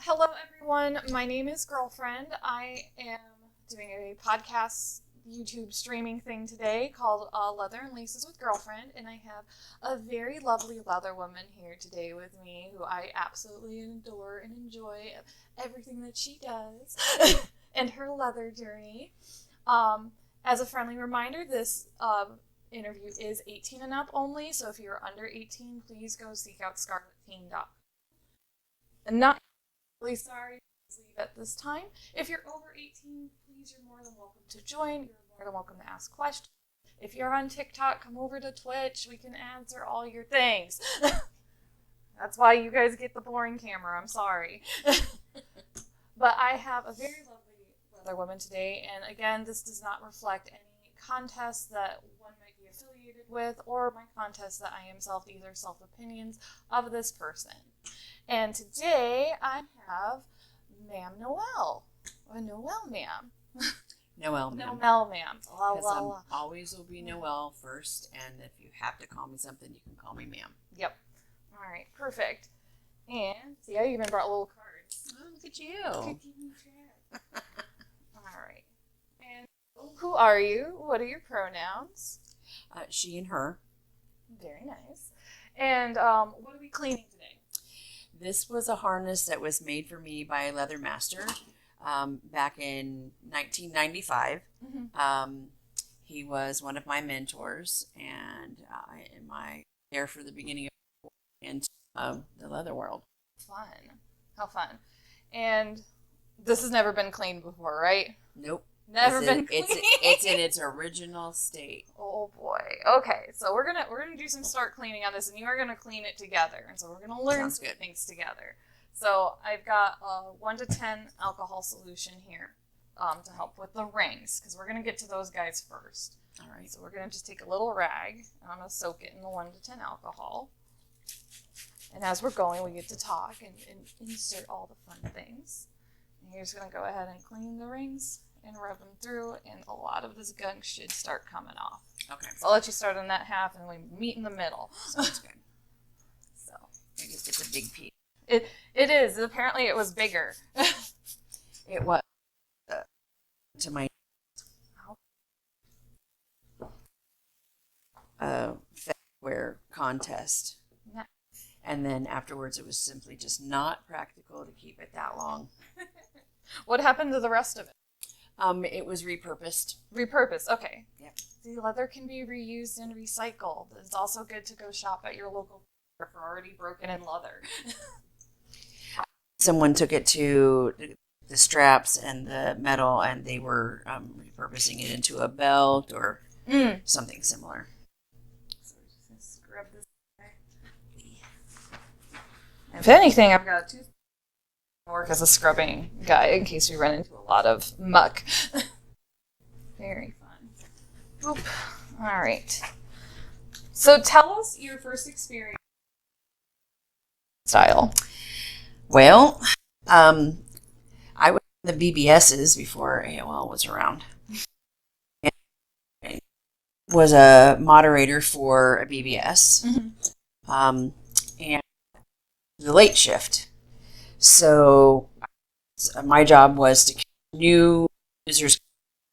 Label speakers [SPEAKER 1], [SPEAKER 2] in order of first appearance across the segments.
[SPEAKER 1] Hello everyone, my name is Girlfriend. I am doing a podcast YouTube streaming thing today called Leather and Laces with Girlfriend, and I have a very lovely leather woman here today with me who I absolutely adore and enjoy everything that she does and her leather journey. As a friendly reminder, this interview is 18 and up only, so if you're under 18, please go seek out scarletteen.com. And not really sorry to leave at this time. If you're over 18, please, you're more than welcome to join. You're more than welcome to ask questions. If you're on TikTok, come over to Twitch. We can answer all your things. That's why you guys get the boring camera. I'm sorry. But I have a very lovely leather woman today, and again, this does not reflect any contest that one might be affiliated with or my contest that I am either self-opinions of this person. And today I have Ma'am Noelle, or Noelle Ma'am.
[SPEAKER 2] Noelle Ma'am.
[SPEAKER 1] Noelle Ma'am.
[SPEAKER 2] Because I always will be Noelle first, and if you have to call me something, you can call me Ma'am.
[SPEAKER 1] Yep. All right, perfect. And see, I even brought little cards.
[SPEAKER 2] Oh, look at you.
[SPEAKER 1] All right. And who are you? What are your pronouns?
[SPEAKER 2] She and her.
[SPEAKER 1] Very nice. And what are we cleaning today?
[SPEAKER 2] This was a harness that was made for me by a leather master back in 1995. Mm-hmm. He was one of my mentors, and there for the beginning of the leather world.
[SPEAKER 1] Fun. How fun. And this has never been cleaned before, right?
[SPEAKER 2] Nope.
[SPEAKER 1] Never been cleaned.
[SPEAKER 2] It's in its original state.
[SPEAKER 1] Oh boy. Okay, so we're gonna do some start cleaning on this, and you are gonna clean it together, and so we're gonna learn some things together. So I've got a 1 to 10 alcohol solution here to help with the rings, because we're gonna get to those guys first. All right. So we're gonna just take a little rag, and I'm gonna soak it in the 1 to 10 alcohol. And as we're going, we get to talk and insert all the fun things. And you're just gonna go ahead and clean the rings and rub them through, and a lot of this gunk should start coming off.
[SPEAKER 2] Okay.
[SPEAKER 1] So I'll let you start on that half, and we meet in the middle.
[SPEAKER 2] Sounds good.
[SPEAKER 1] So
[SPEAKER 2] I guess it's a big piece.
[SPEAKER 1] It is. Apparently, it was bigger.
[SPEAKER 2] It was to my wear contest, and then afterwards, it was simply just not practical to keep it that long.
[SPEAKER 1] What happened to the rest of it?
[SPEAKER 2] It was repurposed.
[SPEAKER 1] Repurposed, okay.
[SPEAKER 2] Yeah.
[SPEAKER 1] The leather can be reused and recycled. It's also good to go shop at your local store for already broken in leather.
[SPEAKER 2] Someone took it to the straps and the metal, and they were repurposing it into a belt or something similar.
[SPEAKER 1] So we're just going to scrub this guy. If anything, I've got a work as a scrubbing guy in case we run into a lot of muck. Very fun. Boop. All right. So tell us your first experience. Style.
[SPEAKER 2] Well, I was in the BBSs before AOL was around. I was a moderator for a BBS, and the late shift. So my job was to new users,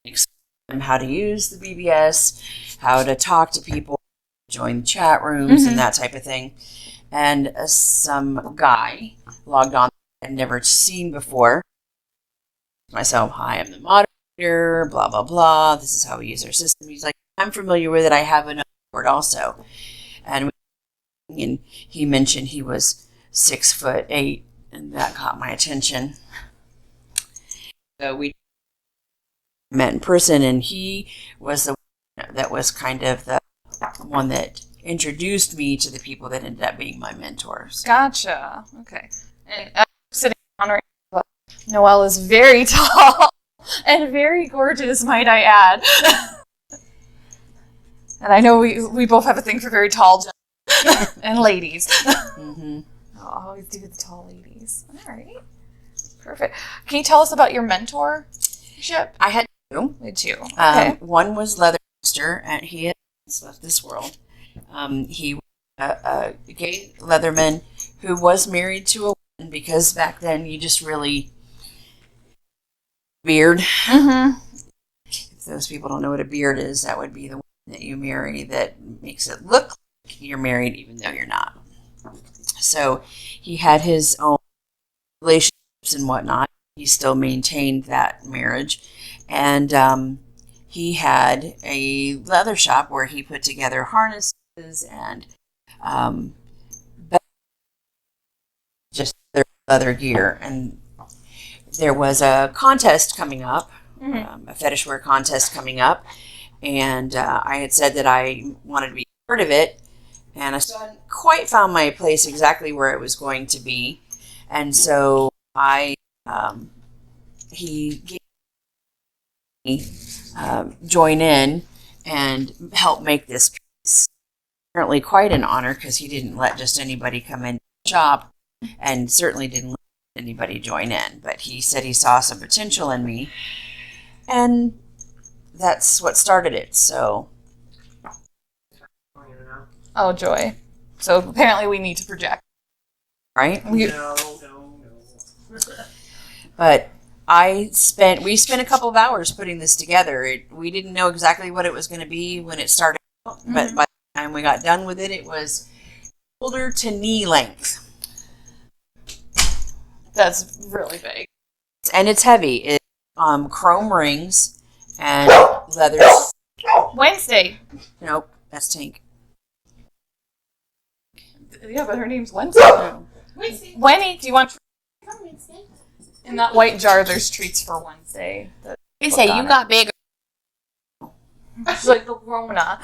[SPEAKER 2] explain them how to use the BBS, how to talk to people, join chat rooms, and that type of thing. And some guy logged on that I'd never seen before. Myself, hi, I'm the moderator, blah, blah, blah. This is how we use our system. He's like, I'm familiar with it. I have another board also. And he mentioned he was 6'8", and that caught my attention. So we met in person, and he was the one that was kind of the one that introduced me to the people that ended up being my mentors.
[SPEAKER 1] Gotcha. Okay. And I'm sitting on right now, Noelle is very tall and very gorgeous, might I add. And I know we both have a thing for very tall and ladies. I'll always do the tall ladies. All right. Perfect. Can you tell us about your mentorship?
[SPEAKER 2] I had two.
[SPEAKER 1] Okay.
[SPEAKER 2] One was Leather Master, and he has left this world. He was a gay Leatherman who was married to a because back then you just really beard.
[SPEAKER 1] Mm-hmm.
[SPEAKER 2] If those people don't know what a beard is, that would be the one that you marry that makes it look like you're married even though you're not. So he had his own relationships and whatnot. He still maintained that marriage. And he had a leather shop where he put together harnesses and just leather gear. And there was a contest coming up, a fetish wear contest coming up. And I had said that I wanted to be part of it. And I still hadn't quite found my place exactly where it was going to be. And so he gave me join in and help make this piece. Apparently quite an honor because he didn't let just anybody come in the shop and certainly didn't let anybody join in. But he said he saw some potential in me. And that's what started it. So...
[SPEAKER 1] Oh, joy. So apparently we need to project.
[SPEAKER 2] Right?
[SPEAKER 3] No.
[SPEAKER 2] But we spent a couple of hours putting this together. We didn't know exactly what it was going to be when it started out, but by the time we got done with it, it was shoulder to knee length.
[SPEAKER 1] That's really big.
[SPEAKER 2] And it's heavy. It's chrome rings and leather.
[SPEAKER 1] Wednesday.
[SPEAKER 2] Nope, that's Tink.
[SPEAKER 1] Yeah, but her name's Wednesday.
[SPEAKER 2] No.
[SPEAKER 1] Wenny, do you want Wednesday? In that white jar, there's treats for Wednesday.
[SPEAKER 2] They say you got bigger.
[SPEAKER 1] It's like the Rona.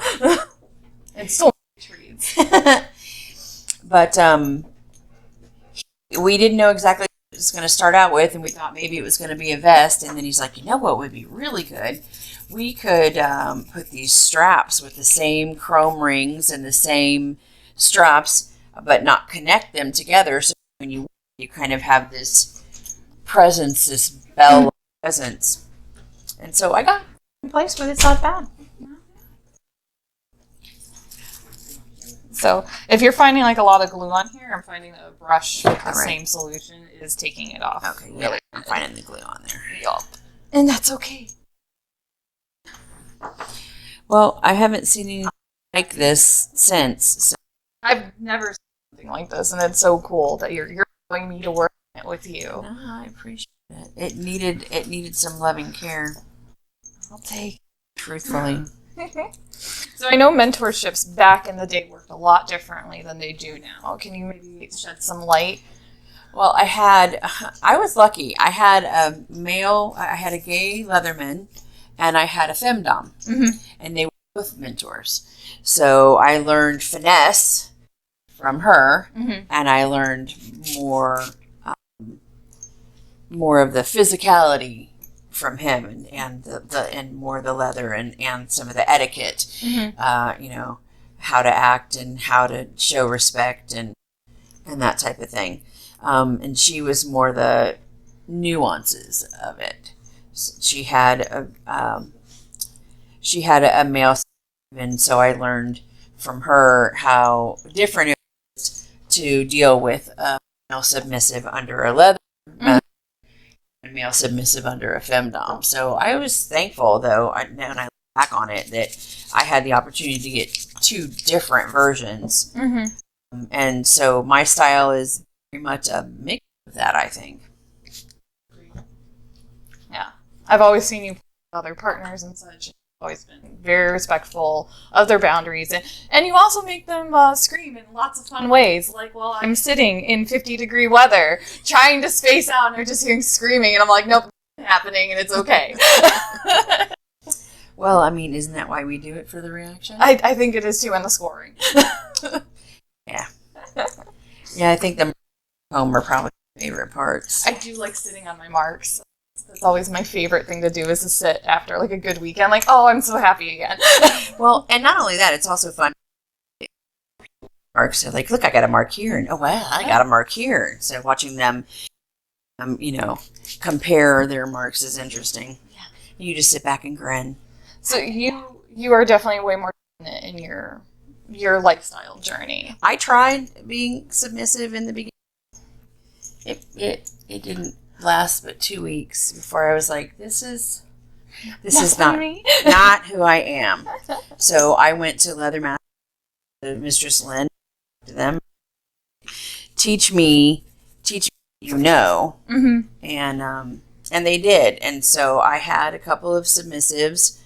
[SPEAKER 1] It's still treats.
[SPEAKER 2] But we didn't know exactly what it was going to start out with, and we thought maybe it was going to be a vest. And then he's like, you know what would be really good? We could put these straps with the same chrome rings and the same straps, but not connect them together. So when you kind of have this presence, this bell presence. And so I got in place with it. It's not bad.
[SPEAKER 1] So if you're finding like a lot of glue on here, I'm finding a brush with the
[SPEAKER 2] Right.
[SPEAKER 1] same solution is taking it off.
[SPEAKER 2] Okay, yeah, I'm finding the glue on there.
[SPEAKER 1] Yup. And that's okay.
[SPEAKER 2] Well, I haven't seen anything like this since. So.
[SPEAKER 1] I've never seen something like this, and it's so cool that you're allowing me to work on it with you.
[SPEAKER 2] No, I appreciate it. It needed some loving care.
[SPEAKER 1] I'll take.
[SPEAKER 2] Truthfully.
[SPEAKER 1] So I know mentorships back in the day worked a lot differently than they do now. Can you maybe shed some light?
[SPEAKER 2] Well, I was lucky. I had a gay Leatherman, and I had a femdom, and they were both mentors. So I learned finesse from her, and I learned more of the physicality from him, and and more the leather and some of the etiquette. How to act and how to show respect and that type of thing. And she was more the nuances of it. She had a male, and so I learned from her how different it was to deal with a male submissive under a leather, and a male submissive under a femdom. So I was thankful, though, when I look back on it, that I had the opportunity to get two different versions. And so my style is very much a mix of that, I think.
[SPEAKER 1] Yeah. I've always seen you with other partners and such. Always been very respectful of their boundaries, and you also make them scream in lots of fun ways, like while I'm sitting in 50-degree weather trying to space out and they're just hearing screaming, and I'm like, nope, it's happening and it's okay.
[SPEAKER 2] Well, I mean, isn't that why we do it, for the reaction?
[SPEAKER 1] I think it is too, in the scoring.
[SPEAKER 2] Yeah, I think the home are probably my favorite parts.
[SPEAKER 1] I do like sitting on my marks. That's always my favorite thing to do, is to sit after like a good weekend. Like, oh, I'm so happy again.
[SPEAKER 2] Well, and not only that, it's also fun. Marks are like, look, I got a mark here, and oh wow, I got a mark here. So watching them, compare their marks is interesting. Yeah. You just sit back and grin.
[SPEAKER 1] So you are definitely way more in your lifestyle journey.
[SPEAKER 2] I tried being submissive in the beginning. It didn't last but 2 weeks before I was like, this is not who I am. So I went to Leather Master, Mistress Lynn, to them, teach me,
[SPEAKER 1] Mm-hmm.
[SPEAKER 2] and they did. And so I had a couple of submissives,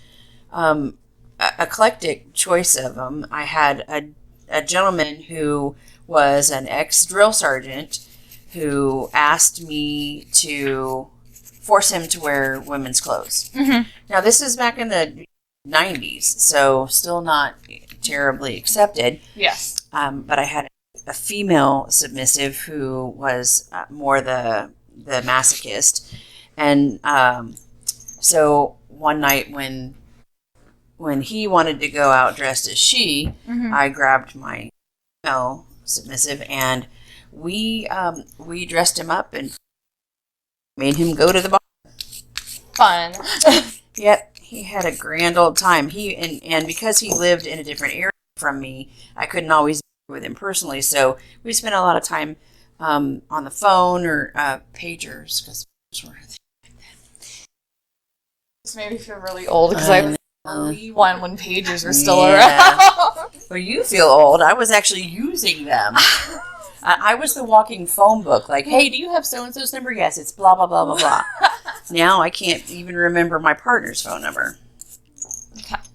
[SPEAKER 2] eclectic choice of them. I had a gentleman who was an ex-drill sergeant who asked me to force him to wear women's clothes.
[SPEAKER 1] Mm-hmm.
[SPEAKER 2] Now, this is back in the 90s, so still not terribly accepted.
[SPEAKER 1] Yes.
[SPEAKER 2] But I had a female submissive who was more the masochist. And so one night when he wanted to go out dressed as she,
[SPEAKER 1] Mm-hmm.
[SPEAKER 2] I grabbed my female submissive and we dressed him up and made him go to the bar.
[SPEAKER 1] Fun.
[SPEAKER 2] Yep, he had a grand old time. And because he lived in a different area from me, I couldn't always be with him personally. So we spent a lot of time on the phone or pagers because
[SPEAKER 1] This made me feel really old because I was early one when pagers were still
[SPEAKER 2] Yeah.
[SPEAKER 1] around.
[SPEAKER 2] Well, you feel old. I was actually using them. I was the walking phone book. Like, hey, do you have so-and-so's number? Yes, it's blah, blah, blah, blah, blah. Now I can't even remember my partner's phone number.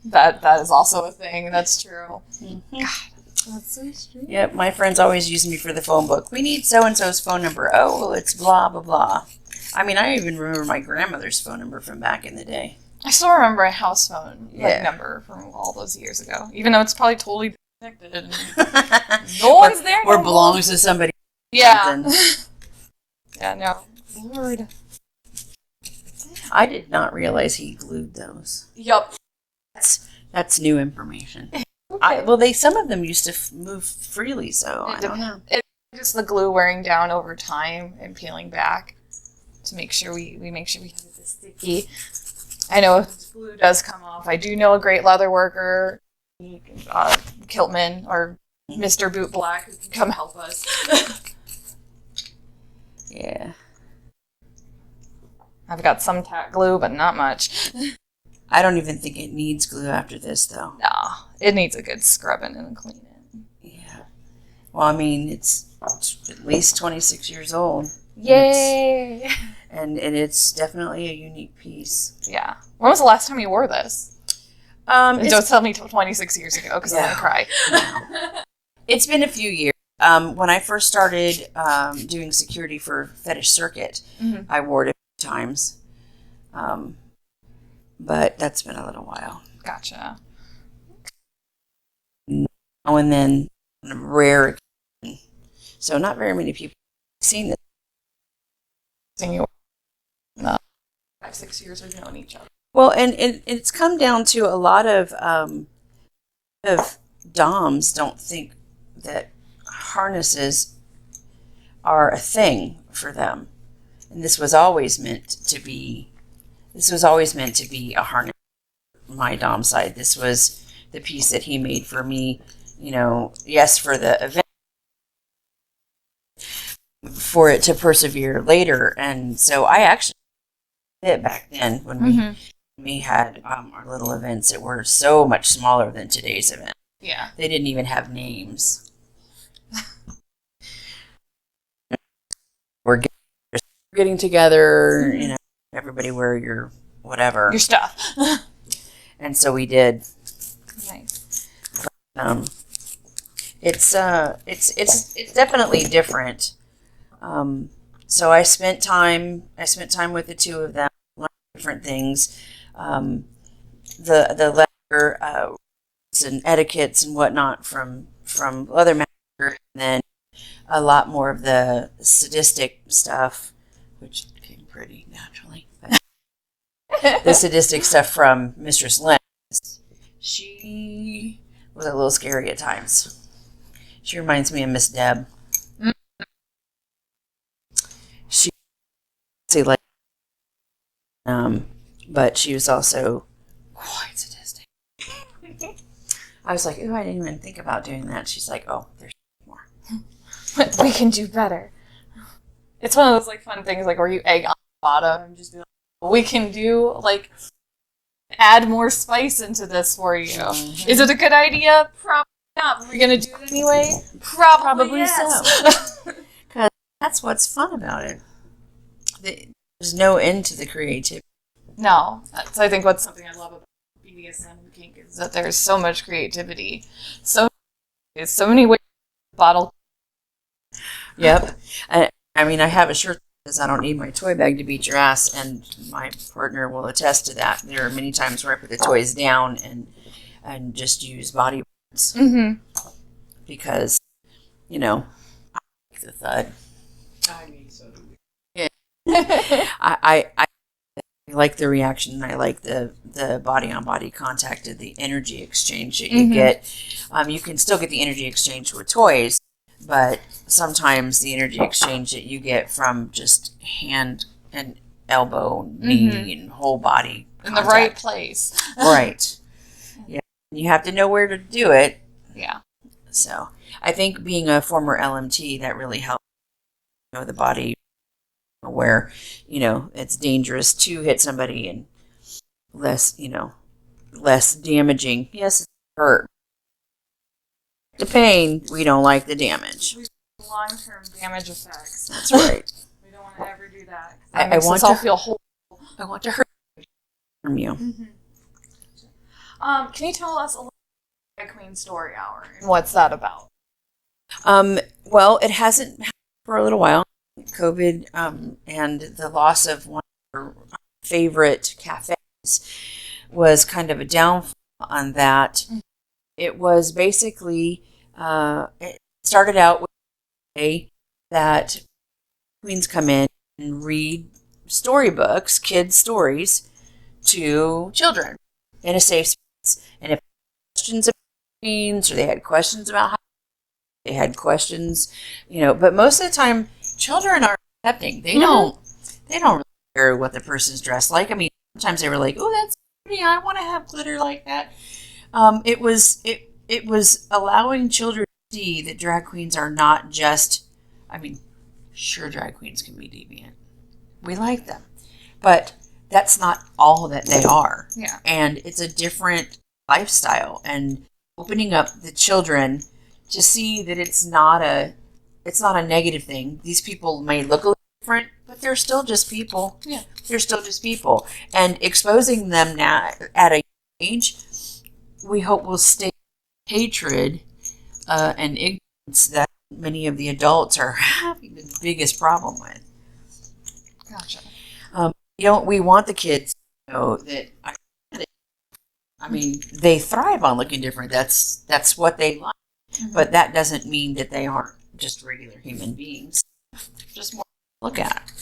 [SPEAKER 1] That is also a thing. That's true.
[SPEAKER 2] Mm-hmm.
[SPEAKER 1] God, that's so strange.
[SPEAKER 2] Yep, my friends always use me for the phone book. We need so-and-so's phone number. Oh, well, it's blah, blah, blah. I mean, I even remember my grandmother's phone number from back in the day.
[SPEAKER 1] I still remember a house phone
[SPEAKER 2] Yeah.
[SPEAKER 1] number from all those years ago, even though it's probably totally disconnected. And no one's there.
[SPEAKER 2] Or
[SPEAKER 1] no
[SPEAKER 2] belongs to somebody.
[SPEAKER 1] Yeah.
[SPEAKER 2] Something.
[SPEAKER 1] Yeah, no. Lord.
[SPEAKER 2] I did not realize he glued those.
[SPEAKER 1] Yup.
[SPEAKER 2] That's new information.
[SPEAKER 1] Okay.
[SPEAKER 2] Well, some of them used to move freely, so I don't know.
[SPEAKER 1] It's just the glue wearing down over time and peeling back to make sure we make sure we have it this sticky. I know if glue does come off. I do know a great leather worker, Kiltman or Mr. Boot Black, who can come help us.
[SPEAKER 2] Yeah.
[SPEAKER 1] I've got some tack glue, but not much.
[SPEAKER 2] I don't even think it needs glue after this, though.
[SPEAKER 1] No, it needs a good scrubbing and cleaning.
[SPEAKER 2] Yeah. Well, I mean, it's at least 26 years old.
[SPEAKER 1] Yay!
[SPEAKER 2] And it's definitely a unique piece.
[SPEAKER 1] Yeah. When was the last time you wore this?
[SPEAKER 2] It's,
[SPEAKER 1] Don't tell me 26 years ago, because I'm going to cry.
[SPEAKER 2] it's been a few years. When I first started doing security for Fetish Circuit,
[SPEAKER 1] Mm-hmm.
[SPEAKER 2] I wore it a few times. But that's been a little while.
[SPEAKER 1] Gotcha.
[SPEAKER 2] Now and then, on a rare occasion. So not very many people have seen this.
[SPEAKER 1] You 5-6 years we've known each other.
[SPEAKER 2] Well, and it's come down to a lot of DOMs don't think that harnesses are a thing for them, and this was always meant to be a harness. My Dom side. This was the piece that he made for me. You know, yes, for the event, for it to persevere later, and so I actually did it back then when we had our little events that were so much smaller than today's event.
[SPEAKER 1] Yeah.
[SPEAKER 2] They didn't even have names. We're getting together, you know, everybody wear your whatever.
[SPEAKER 1] Your stuff.
[SPEAKER 2] And so we did.
[SPEAKER 1] Nice.
[SPEAKER 2] It's definitely different. So I spent time with the two of them, learned different things. The leather and etiquettes and whatnot from Leather Master, and then a lot more of the sadistic stuff, which came pretty naturally. The sadistic stuff from Mistress Lynn. She was a little scary at times. She reminds me of Miss Deb. She like, but she was also quite sadistic. I was like, ooh, I didn't even think about doing that. She's like, oh, there's more.
[SPEAKER 1] We can do better. It's one of those like fun things like where you egg on the bottom and just be like, we can do like add more spice into this for you. Mm-hmm. Is it a good idea? Probably not. Are we gonna do it anyway? Probably yes.
[SPEAKER 2] So. Because that's what's fun about it. There's no end to the creativity.
[SPEAKER 1] No, that's I think what's something I love about BDSM and kink is that there's so much creativity, so many ways to bottle.
[SPEAKER 2] Yep. I mean, I have a shirt that says I don't need my toy bag to beat your ass, and my partner will attest to that. There are many times where I put the toys down and just use body words. Mm-hmm. Because, you know, I like the thud. I mean, so do we. Yeah. I like the reaction. I like the body-on-body contact and the energy exchange that you get. You can still get the energy exchange with toys, but sometimes the energy exchange that you get from just hand and elbow, knee, and whole body contact.
[SPEAKER 1] In the right place.
[SPEAKER 2] Right. Yeah. You have to know where to do it.
[SPEAKER 1] Yeah.
[SPEAKER 2] So I think being a former LMT, that really helps, you know, the body, where, you know, it's dangerous to hit somebody and less, you know, less damaging. Yes, it hurt. The pain, we don't like the damage.
[SPEAKER 1] Long-term damage effects.
[SPEAKER 2] That's right.
[SPEAKER 1] We don't want to ever do that.
[SPEAKER 2] I want
[SPEAKER 1] to feel whole.
[SPEAKER 2] I want to hurt from you.
[SPEAKER 1] Can you tell us a little bit about Queen Story Hour and what's that about?
[SPEAKER 2] Well, it hasn't happened for a little while. COVID and the loss of one of our favorite cafes was kind of a downfall on that. It was basically, it started out with a day that queens come in and read storybooks, kids' stories, to children in a safe space. And if questions about queens, or they had questions about how they had questions, you know, but most of the time, children are accepting. They don't really care what the person's dressed like. I mean, sometimes they were like, "Oh, that's pretty. I want to have glitter like that." It was allowing children to see that drag queens are not just. I mean, sure, drag queens can be deviant. We like them, but that's not all that they are.
[SPEAKER 1] Yeah,
[SPEAKER 2] and it's a different lifestyle, and opening up the children to see that it's not a negative thing. These people may look a little different, but they're still just people.
[SPEAKER 1] Yeah.
[SPEAKER 2] They're still just people. And exposing them now at a young age, we hope will stay hatred and ignorance that many of the adults are having the biggest problem with.
[SPEAKER 1] Gotcha.
[SPEAKER 2] We want the kids to know that, I mean, they thrive on looking different. That's what they like. But that doesn't mean that they aren't just regular human beings. Just more to look at.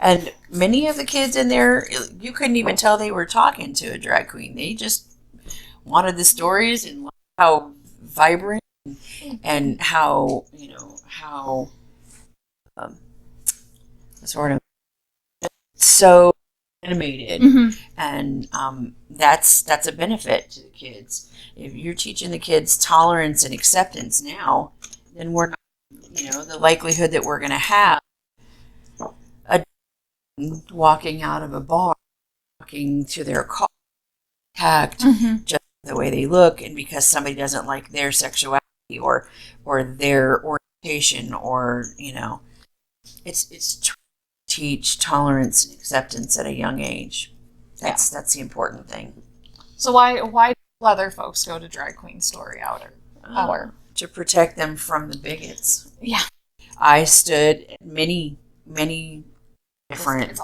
[SPEAKER 2] And many of the kids in there, you couldn't even tell they were talking to a drag queen. They just wanted the stories and how vibrant and how, you know, how sort of so animated. And that's a benefit to the kids. If you're teaching the kids tolerance and acceptance now, then we're not, you know, the likelihood that we're going to have a walking out of a bar, walking to their car, attacked just the way they look, and because somebody doesn't like their sexuality or their orientation, or, you know, it's to teach tolerance and acceptance at a young age. That's the important thing.
[SPEAKER 1] So why do other folks go to Drag Queen Story Hour?
[SPEAKER 2] To protect them from the bigots.
[SPEAKER 1] Yeah.
[SPEAKER 2] I stood at many different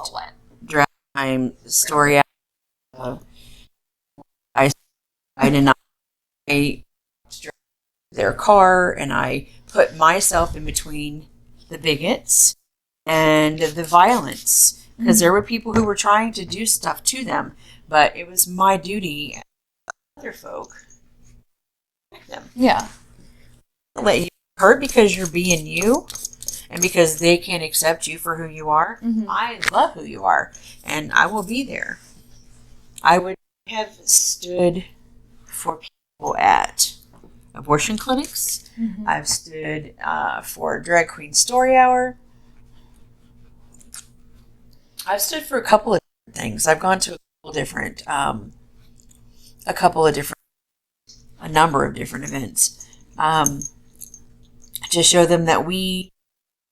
[SPEAKER 2] drag time story hours. I did not their car, and I put myself in between the bigots and the violence, because there were people who were trying to do stuff to them, but it was my duty as other folk to protect them.
[SPEAKER 1] Yeah.
[SPEAKER 2] Let you hurt because you're being you, and because they can't accept you for who you are. I love who you are, and I will be there. I would have stood for people at abortion clinics.
[SPEAKER 1] Mm-hmm.
[SPEAKER 2] I've stood for Drag Queen Story Hour. I've stood for a couple of different things. I've gone to a number of different events to show them that we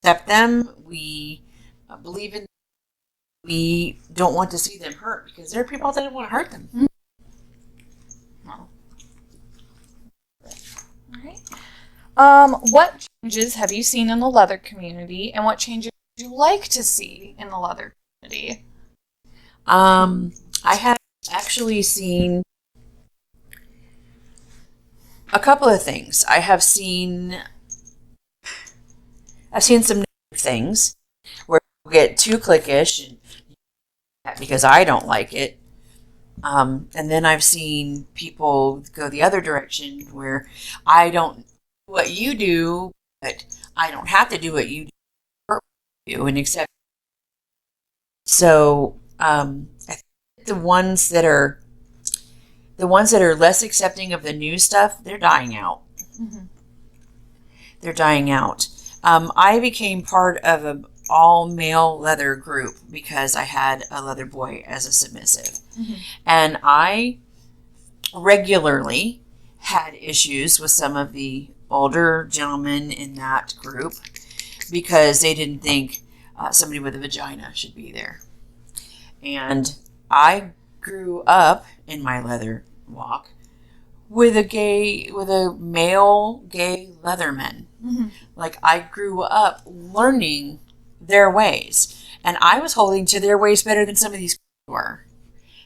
[SPEAKER 2] accept them, we believe in them, we don't want to see them hurt, because there are people that don't want to hurt them.
[SPEAKER 1] Mm-hmm. All right. What changes have you seen in the leather community, and what changes would you like to see in the leather community?
[SPEAKER 2] I have actually seen a couple of things. I've seen some negative things where people get too cliquish, and because I don't like it. And then I've seen people go the other direction where I don't do what you do, but I don't have to do what you do and accept. So I think the ones that are less accepting of the new stuff, they're dying out.
[SPEAKER 1] Mm-hmm.
[SPEAKER 2] They're dying out. I became part of an all-male leather group because I had a leather boy as a submissive.
[SPEAKER 1] Mm-hmm.
[SPEAKER 2] And I regularly had issues with some of the older gentlemen in that group because they didn't think somebody with a vagina should be there. And I grew up in my leather walk with a male gay leatherman.
[SPEAKER 1] Mm-hmm.
[SPEAKER 2] Like, I grew up learning their ways, and I was holding to their ways better than some of these were.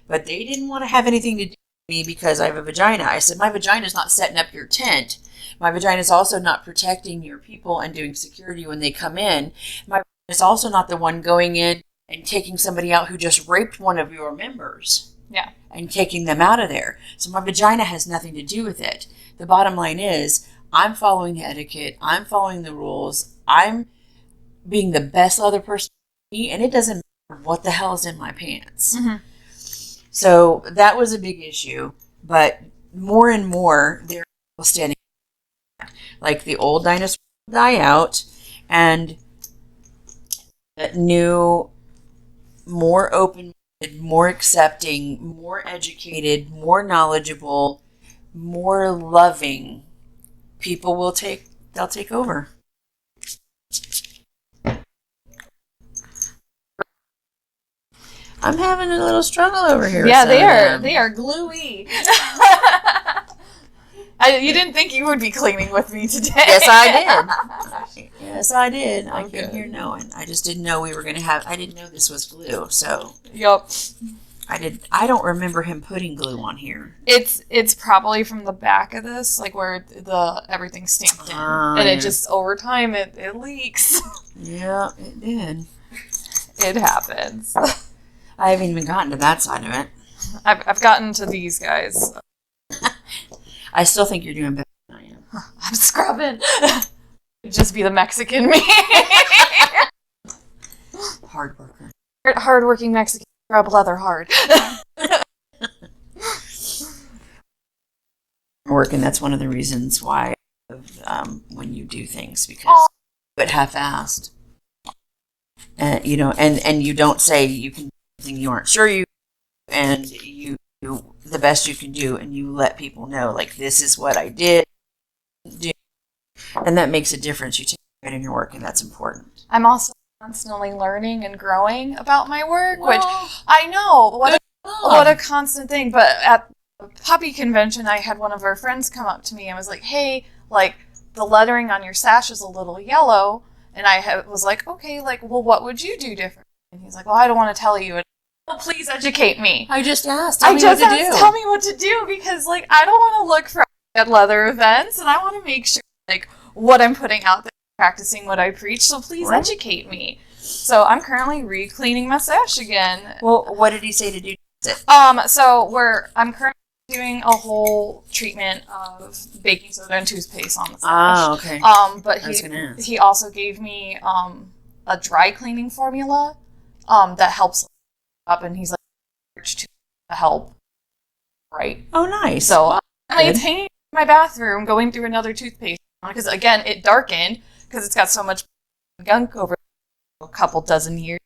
[SPEAKER 2] But they didn't want to have anything to do with me because I have a vagina. I said, my vagina is not setting up your tent. My vagina is also not protecting your people and doing security when they come in. My vagina is also not the one going in and taking somebody out who just raped one of your members.
[SPEAKER 1] Yeah.
[SPEAKER 2] And taking them out of there. So my vagina has nothing to do with it. The bottom line is, I'm following the etiquette. I'm following the rules. I'm being the best leather person to be, and it doesn't matter what the hell is in my pants.
[SPEAKER 1] Mm-hmm.
[SPEAKER 2] So that was a big issue. But more and more, there are people standing up. Like, the old dinosaurs die out, and new, more open, more accepting, more educated, more knowledgeable, more loving people they'll take over. I'm having a little struggle over here.
[SPEAKER 1] Yeah, they are gluey. You didn't think you would be cleaning with me today.
[SPEAKER 2] Yes, I did. Yes, I did. I
[SPEAKER 1] Okay.
[SPEAKER 2] came here knowing. I just didn't know we were going to have. I didn't know this was glue. So
[SPEAKER 1] Yup.
[SPEAKER 2] I don't remember him putting glue on here.
[SPEAKER 1] It's probably from the back of this, like where everything's stamped in, and
[SPEAKER 2] Yeah.
[SPEAKER 1] it just over time it leaks.
[SPEAKER 2] Yeah, it did.
[SPEAKER 1] It happens.
[SPEAKER 2] I haven't even gotten to that side of it.
[SPEAKER 1] I've gotten to these guys.
[SPEAKER 2] I still think you're doing better than I am.
[SPEAKER 1] I'm scrubbing. It'd just be the Mexican me.
[SPEAKER 2] Hard worker.
[SPEAKER 1] Hardworking Mexican scrub leather hard.
[SPEAKER 2] Working. That's one of the reasons why when you do things, because you do it half-assed. And you don't say you can do something you aren't sure you, and you do the best you can do, and you let people know, like, this is what I did, and that makes a difference. You take pride in your work, and that's important.
[SPEAKER 1] I'm also constantly learning and growing about my work,
[SPEAKER 2] Well,
[SPEAKER 1] which I know what a constant thing. But at the puppy convention, I had one of our friends come up to me and was like, "Hey, like, the lettering on your sash is a little yellow," and I was like, "Okay, like, well, what would you do different?" And he's like, "Well, I don't want to tell you." Well, please educate me.
[SPEAKER 2] I just asked. Tell me what to do.
[SPEAKER 1] Tell me what to do, because, like, I don't want to look for at leather events, and I want to make sure, like, what I'm putting out there, practicing what I preach. So please educate me. So I'm currently re-cleaning my sash again.
[SPEAKER 2] Well, what did he say to do?
[SPEAKER 1] So I'm currently doing a whole treatment of baking soda and toothpaste on the sash.
[SPEAKER 2] Oh, okay.
[SPEAKER 1] But
[SPEAKER 2] I was gonna ask.
[SPEAKER 1] he also gave me a dry cleaning formula that helps up, and he's like to help, right?
[SPEAKER 2] Oh, nice.
[SPEAKER 1] So I'm maintaining my bathroom going through another toothpaste because, again, it darkened because it's got so much gunk over a couple dozen years.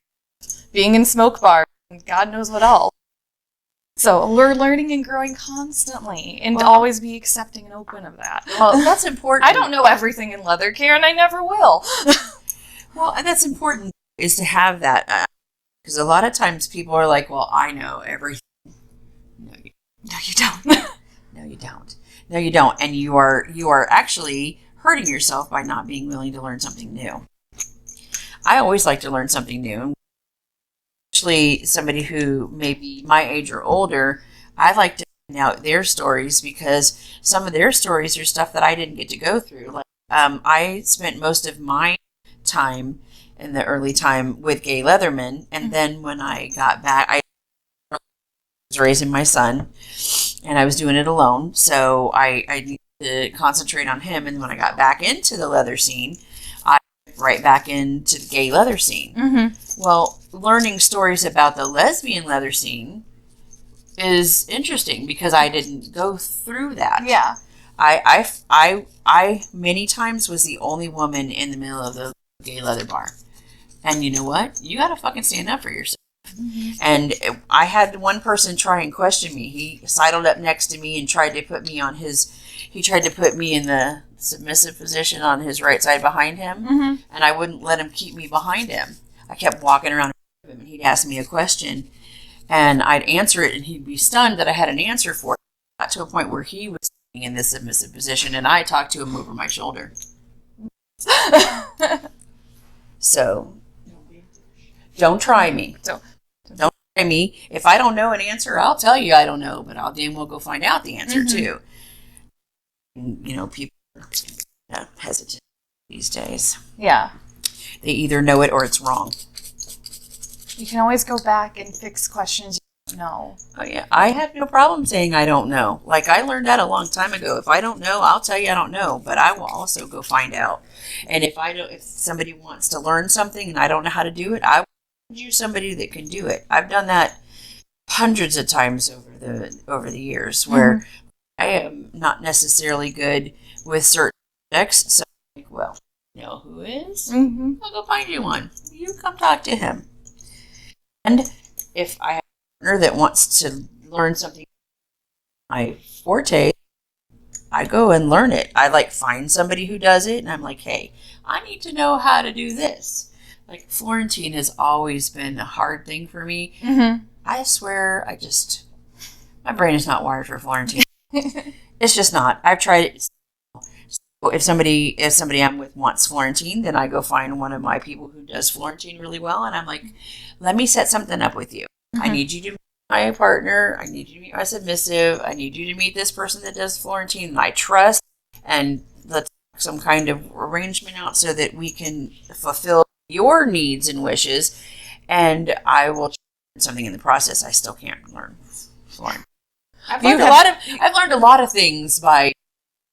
[SPEAKER 1] Being in smoke bars, and God knows what else. So we're learning and growing constantly, and always be accepting and open of that.
[SPEAKER 2] Well, that's important.
[SPEAKER 1] I don't know everything in leather care, and I never will.
[SPEAKER 2] Well, and that's important, is to have that, because a lot of times people are like, well, I know everything. No, you don't. No, you don't. No, you don't. And you are actually hurting yourself by not being willing to learn something new. I always like to learn something new. Especially somebody who may be my age or older, I like to find out their stories, because some of their stories are stuff that I didn't get to go through. Like, I spent most of my time in the early time with gay leathermen, and then when I got back, I was raising my son, and I was doing it alone, so I needed to concentrate on him. And when I got back into the leather scene, I went right back into the gay leather scene. Mm-hmm. Well, learning stories about the lesbian leather scene is interesting because I didn't go through that.
[SPEAKER 1] Yeah.
[SPEAKER 2] I many times was the only woman in the middle of the gay leather bar. And you know what? You got to fucking stand up for yourself. Mm-hmm. And I had one person try and question me. He sidled up next to me and tried to put me in the submissive position on his right side behind him. Mm-hmm. And I wouldn't let him keep me behind him. I kept walking around him, and he'd ask me a question, and I'd answer it, and he'd be stunned that I had an answer for it. Got to a point where he was sitting in this submissive position, and I talked to him over my shoulder. So, don't try me. Don't try me. If I don't know an answer, I'll tell you I don't know, but I'll damn well go find out the answer too. And, people are hesitant these days.
[SPEAKER 1] Yeah.
[SPEAKER 2] They either know it or it's wrong.
[SPEAKER 1] You can always go back and fix questions you don't know.
[SPEAKER 2] Oh, yeah. I have no problem saying I don't know. Like, I learned that a long time ago. If I don't know, I'll tell you I don't know, but I will also go find out. And if somebody wants to learn something and I don't know how to do it, I will find you somebody that can do it. I've done that hundreds of times over the years, where I am not necessarily good with certain subjects. So I'm like, well, you know who is? Mm-hmm. I'll go find you one. You come talk to him. And if I have a partner that wants to learn something, my forte, I go and learn it. I find somebody who does it, and I'm like, hey, I need to know how to do this. Like, Florentine has always been a hard thing for me. Mm-hmm. I swear, my brain is not wired for Florentine. It's just not. I've tried it. If somebody I'm with wants Florentine, then I go find one of my people who does Florentine really well, and I'm like, let me set something up with you. Mm-hmm. I need you to meet my partner. I need you to meet my submissive. I need you to meet this person that does Florentine and I trust, and let's work some kind of arrangement out so that we can fulfill your needs and wishes, and I will learn something in the process. I still can't learn Florentine. I've learned a lot of things by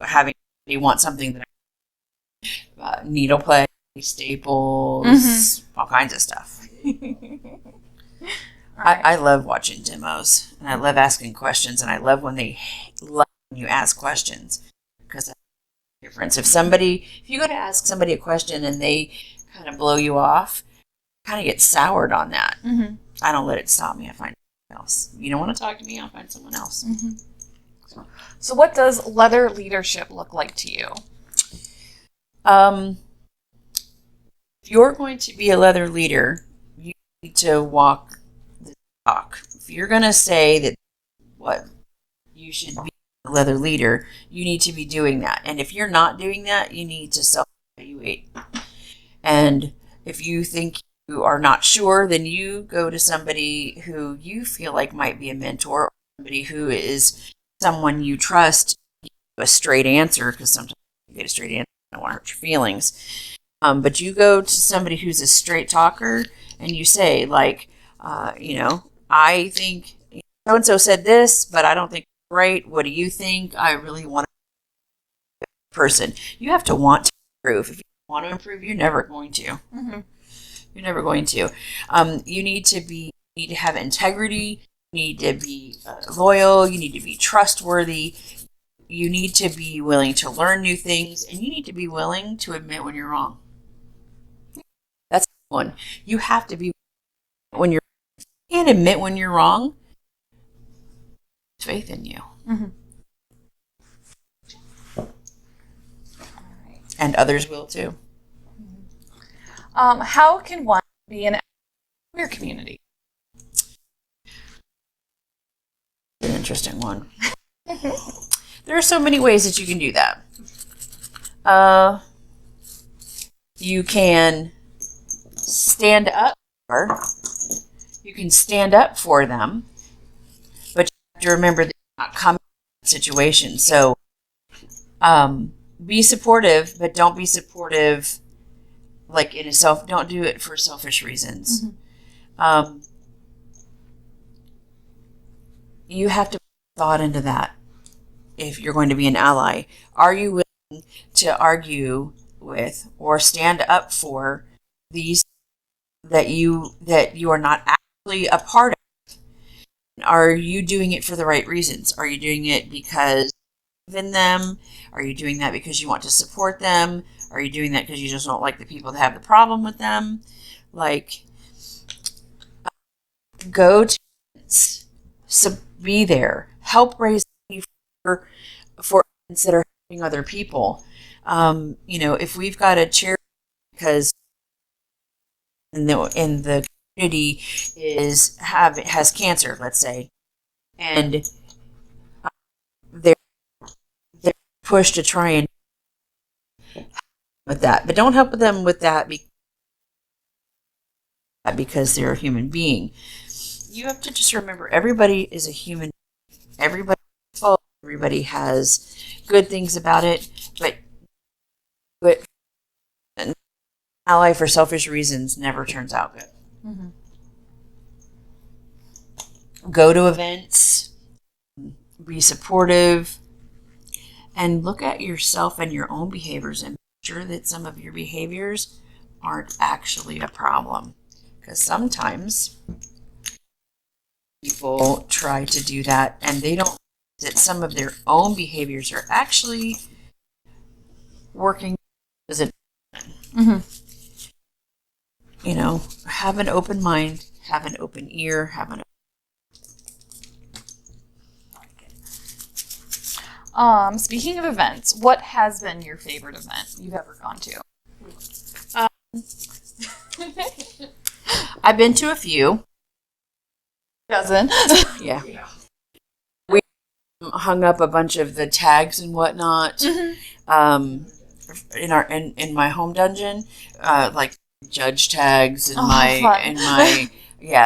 [SPEAKER 2] having somebody want something that needle play, staples, all kinds of stuff. I love watching demos, and I love asking questions, and I love when you ask questions, because that's the difference. If you go to ask somebody a question and they kind of blow you off, kind of get soured on that. Mm-hmm. I don't let it stop me. I find someone else. You don't want to talk to me, I'll find someone else. Mm-hmm.
[SPEAKER 1] So what does leather leadership look like to you?
[SPEAKER 2] If you're going to be a leather leader, you need to walk the talk. If you're going to say that what you should be a leather leader, you need to be doing that. And if you're not doing that, you need to self-evaluate. And if you think you are not sure, then you go to somebody who you feel like might be a mentor, or somebody who is someone you trust, give you a straight answer, because sometimes you get a straight answer, I don't want to hurt your feelings. But you go to somebody who's a straight talker, and you say, like, I think so-and-so said this, but I don't think it's right. What do you think? I really want to be a person. You have to want to improve. If you want to improve, you're never going to. Mm-hmm. You're never going to. You need to have integrity. You need to be loyal. You need to be trustworthy. you need to be willing to learn new things, and you need to be willing to admit when you're wrong. That's one. You have to be when you can't admit when you're wrong. Faith in you,
[SPEAKER 1] All right.
[SPEAKER 2] and others will too.
[SPEAKER 1] How can one be an queer community?
[SPEAKER 2] An interesting one. There are so many ways that you can do that. You can stand up for them, but you have to remember that you're not coming in that situation. So be supportive, but don't be supportive like don't do it for selfish reasons. You have to put thought into that if you're going to be an ally. Are you willing to argue with or stand up for these that you are not actually a part of? Are you doing it for the right reasons? Are you doing it because you believe in them? Are you doing that because you want to support them? Are you doing that because you just don't like the people that have the problem with them? Like, go to events, be there, help raise money for events that are helping other people. If we've got a charity because in the community has cancer, let's say, and they're pushed to try and help with that, but don't help them with that because they're a human being. You have to just remember everybody is a human. Everybody has good things about it, but an ally for selfish reasons never turns out good. Go to events, be supportive, and look at yourself and your own behaviors and make sure that some of your behaviors aren't actually a problem. Because sometimes people try to do that and they don't that some of their own behaviors are actually working as a have an open mind, have an open ear,
[SPEAKER 1] Speaking of events, what has been your favorite event you've ever gone to?
[SPEAKER 2] I've been to a few.
[SPEAKER 1] Dozen.
[SPEAKER 2] Yeah. We hung up a bunch of the tags and whatnot in my home dungeon, like judge tags and my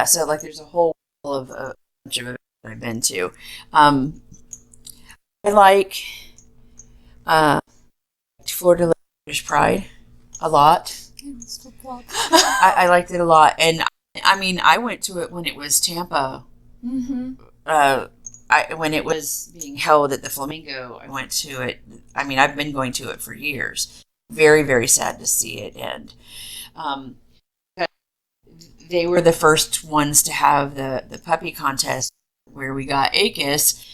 [SPEAKER 2] so like there's a whole of a bunch of events I've been to. I like Florida British Pride a lot. I liked it a lot, and I mean I went to it when it was Tampa. When it was being held at the Flamingo, I went to it. I mean, I've been going to it for years. Very, very sad to see it end. They were the first ones to have the puppy contest where we got Akis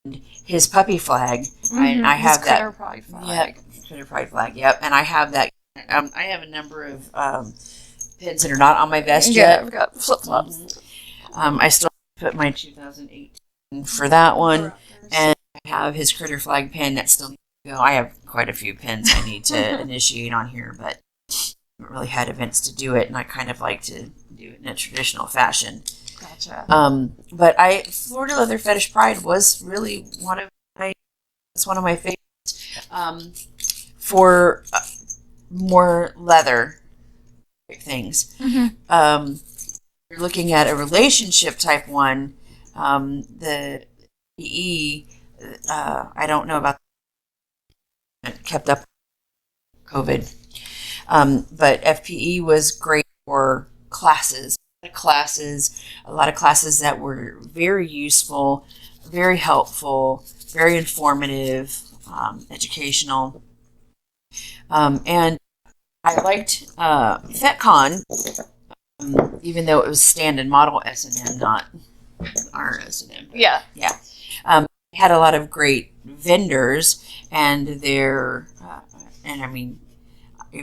[SPEAKER 2] and his puppy flag. I have
[SPEAKER 1] his
[SPEAKER 2] that.
[SPEAKER 1] Critter Pride flag.
[SPEAKER 2] Yep, Critter Pride flag. Yep, and I have that. I have a number of pins that are not on my vest yet.
[SPEAKER 1] I've got flip-flops.
[SPEAKER 2] I still put my 2018 for that one, and I have his Critter flag pin that still needs to go. I have quite a few pins I need to initiate on here, but I haven't really had events to do it, and I kind of like to do it in a traditional fashion.
[SPEAKER 1] Gotcha.
[SPEAKER 2] But Florida Leather Fetish Pride was really one of my favorites for more leather things. You're looking at a relationship type one. The PE, I don't know about kept up COVID, but FPE was great for classes. A lot of classes that were very useful, very helpful, very informative, educational, and I liked FetCon. Even though it was stand and model S&M, not our S&M.
[SPEAKER 1] Yeah.
[SPEAKER 2] Yeah. They had a lot of great vendors, and and I mean,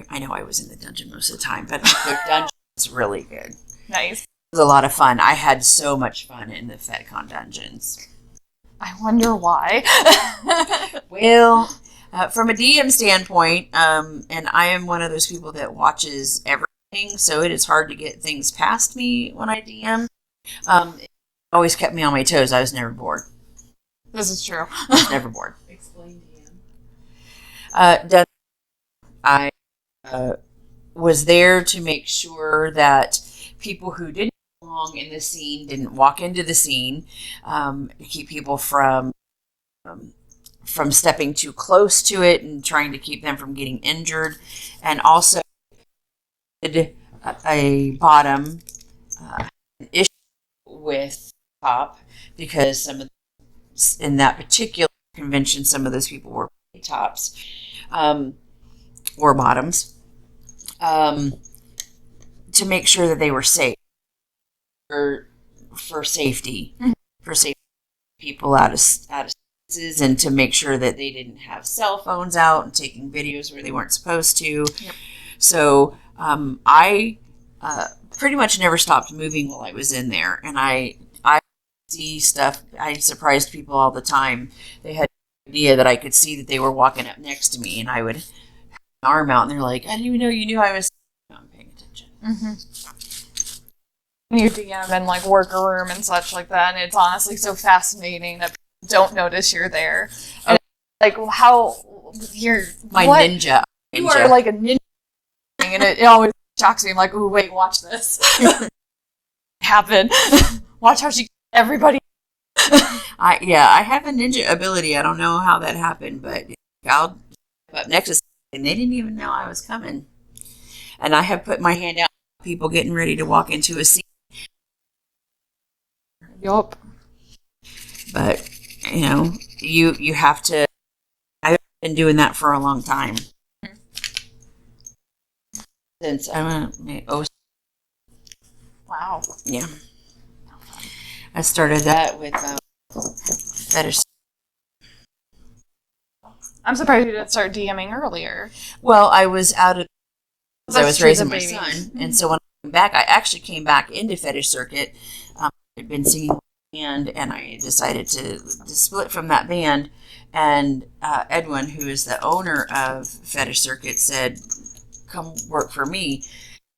[SPEAKER 2] I know I was in the dungeon most of the time, but their dungeon was really good.
[SPEAKER 1] Nice.
[SPEAKER 2] It was a lot of fun. I had so much fun in the FedCon dungeons.
[SPEAKER 1] I wonder why.
[SPEAKER 2] Well, from a DM standpoint, and I am one of those people that watches everything, so it is hard to get things past me when I DM. It always kept me on my toes. I was never bored.
[SPEAKER 1] This is true.
[SPEAKER 2] I was never bored. Explain DM. I was there to make sure that people who didn't belong in the scene didn't walk into the scene, keep people from stepping too close to it and trying to keep them from getting injured, and also did a bottom issue with top, because in that particular convention, some of those people were tops or bottoms, to make sure that they were safe for safety, for safety people out of spaces, and to make sure that they didn't have cell phones out and taking videos where they weren't supposed to. Yep. So I pretty much never stopped moving while I was in there, and I see stuff. I surprised people all the time. They had no idea that I could see that they were walking up next to me, and I would have my arm out, and they're like, "I didn't even know you knew I was." I'm paying attention.
[SPEAKER 1] You DM in like worker and such like that, and it's honestly so fascinating that people don't notice you're there. And like how you're
[SPEAKER 2] ninja.
[SPEAKER 1] You are like a ninja, and it always shocks me. I'm like, "Ooh, wait, watch this happen. Watch how she everybody."
[SPEAKER 2] I have a ninja ability. I don't know how that happened, but I'll step up next to and they didn't even know I was coming. And I have put my hand out to people getting ready to walk into a scene.
[SPEAKER 1] Yup.
[SPEAKER 2] But, you have to. I've been doing that for a long time. Since
[SPEAKER 1] Wow.
[SPEAKER 2] Yeah. I started that with fetish.
[SPEAKER 1] I'm surprised you didn't start DMing earlier.
[SPEAKER 2] Well, I was out of. I was raising my
[SPEAKER 1] baby.
[SPEAKER 2] son, and so when I came back, I actually came back into fetish circuit. I'd been singing with a band, and I decided to split from that band. And Edwin, who is the owner of Fetish Circuit, said, "Come work for me."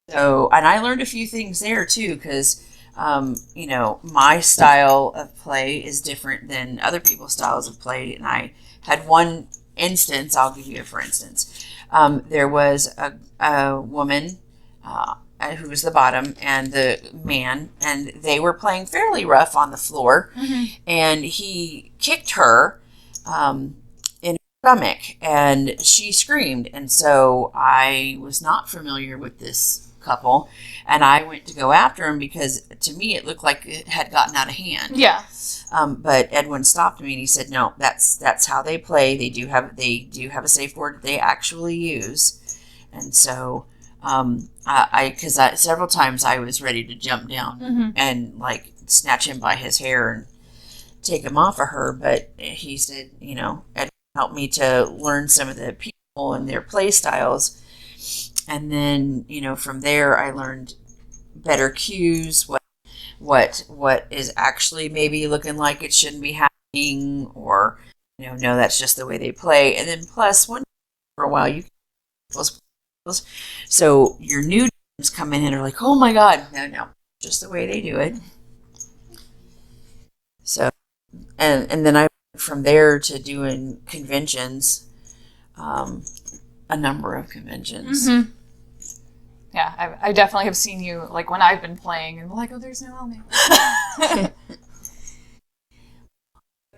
[SPEAKER 2] So, and I learned a few things there too, because my style of play is different than other people's styles of play. And I had one instance. I'll give you a for instance. There was a woman who was the bottom and the man, and they were playing fairly rough on the floor, and he kicked her in her stomach, and she screamed. And so I was not familiar with this couple, and I went to go after him because to me it looked like it had gotten out of hand.
[SPEAKER 1] Yeah.
[SPEAKER 2] But Edwin stopped me and he said, "No, that's how they play. They do have a safe word that they actually use." And so because several times I was ready to jump down and like snatch him by his hair and take him off of her, but he said, Edwin helped me to learn some of the people and their play styles, and then from there I learned better cues, what is actually maybe looking like it shouldn't be happening, or no, that's just the way they play. And then plus one for a while you so your new DMs come in and are like, "Oh my god, no, just the way they do it." So and then I went from there to doing conventions, a number of conventions.
[SPEAKER 1] Yeah, I definitely have seen you, like, when I've been playing, and like, "Oh, there's Noelle Ma'am."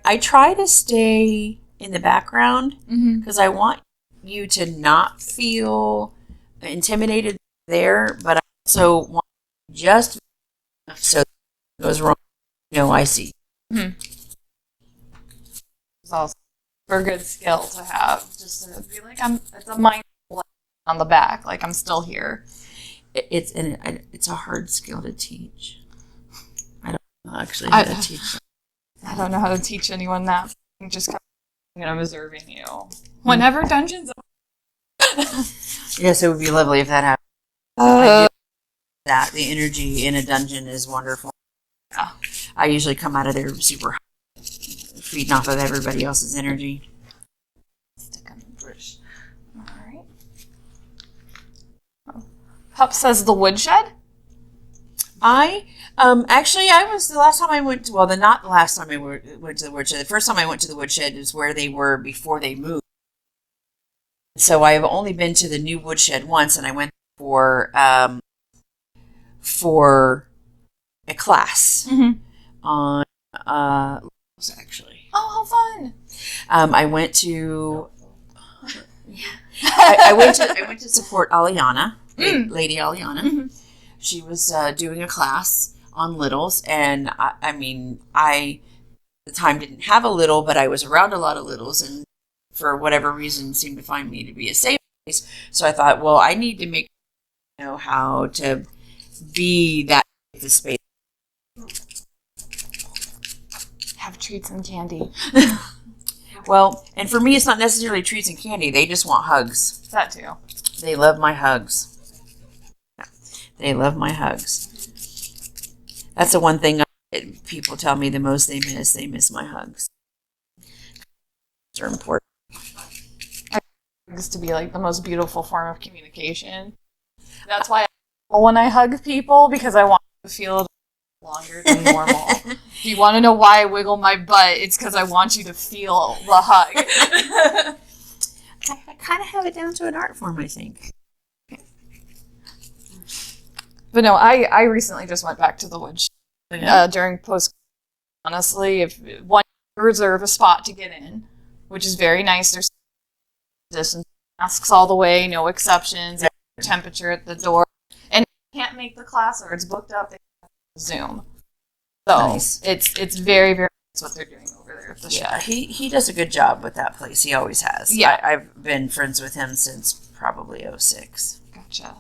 [SPEAKER 2] I try to stay in the background because I want you to not feel intimidated there, but I also want just enough so if it goes wrong, I see.
[SPEAKER 1] It's also a good skill to have, just to be like, it's a mindful on the back, like I'm still here.
[SPEAKER 2] It's a hard skill to teach. I don't know actually how to teach.
[SPEAKER 1] I don't know how to teach anyone that. just kind of observing you. Whenever dungeons
[SPEAKER 2] Yes, it would be lovely if that happened. I do that. The energy in a dungeon is wonderful.
[SPEAKER 1] Yeah.
[SPEAKER 2] I usually come out of there super high, feeding off of everybody else's energy.
[SPEAKER 1] Stick on the brush. Alright. Pup says the woodshed?
[SPEAKER 2] Actually, I was the last time I went to, not the last time I went to the woodshed. The first time I went to the woodshed is where they were before they moved. So I've only been to the new woodshed once, and I went for a class on actually.
[SPEAKER 1] Oh, how fun!
[SPEAKER 2] I went to I went to support Aliana, Lady Aliana. Mm-hmm. She was doing a class on littles, and I at the time didn't have a little, but I was around a lot of littles, and for whatever reason seemed to find me to be a safe place. So I thought, well, I need to know how to be that space.
[SPEAKER 1] Have treats and candy.
[SPEAKER 2] Well, and for me, it's not necessarily treats and candy. They just want hugs.
[SPEAKER 1] That too.
[SPEAKER 2] They love my hugs. They love my hugs. That's the one thing people tell me the most they miss. They miss my hugs. They're important.
[SPEAKER 1] I find hugs to be like the most beautiful form of communication. That's why when I hug people, because I want to feel longer than normal. If you want to know why I wiggle my butt, it's because I want you to feel the hug.
[SPEAKER 2] I kind of have it down to an art form, I think.
[SPEAKER 1] But no, I recently just went back to the woodshed during post. Honestly, if one reserve a spot to get in, which is very nice. There's distance masks all the way, no exceptions. Temperature at the door, and you can't make the class or it's booked up. They have Zoom. So
[SPEAKER 2] nice.
[SPEAKER 1] It's very, very nice what they're doing over there at the shed.
[SPEAKER 2] He does a good job with that place. He always has.
[SPEAKER 1] Yeah,
[SPEAKER 2] I've been friends with him since probably 2006.
[SPEAKER 1] Gotcha.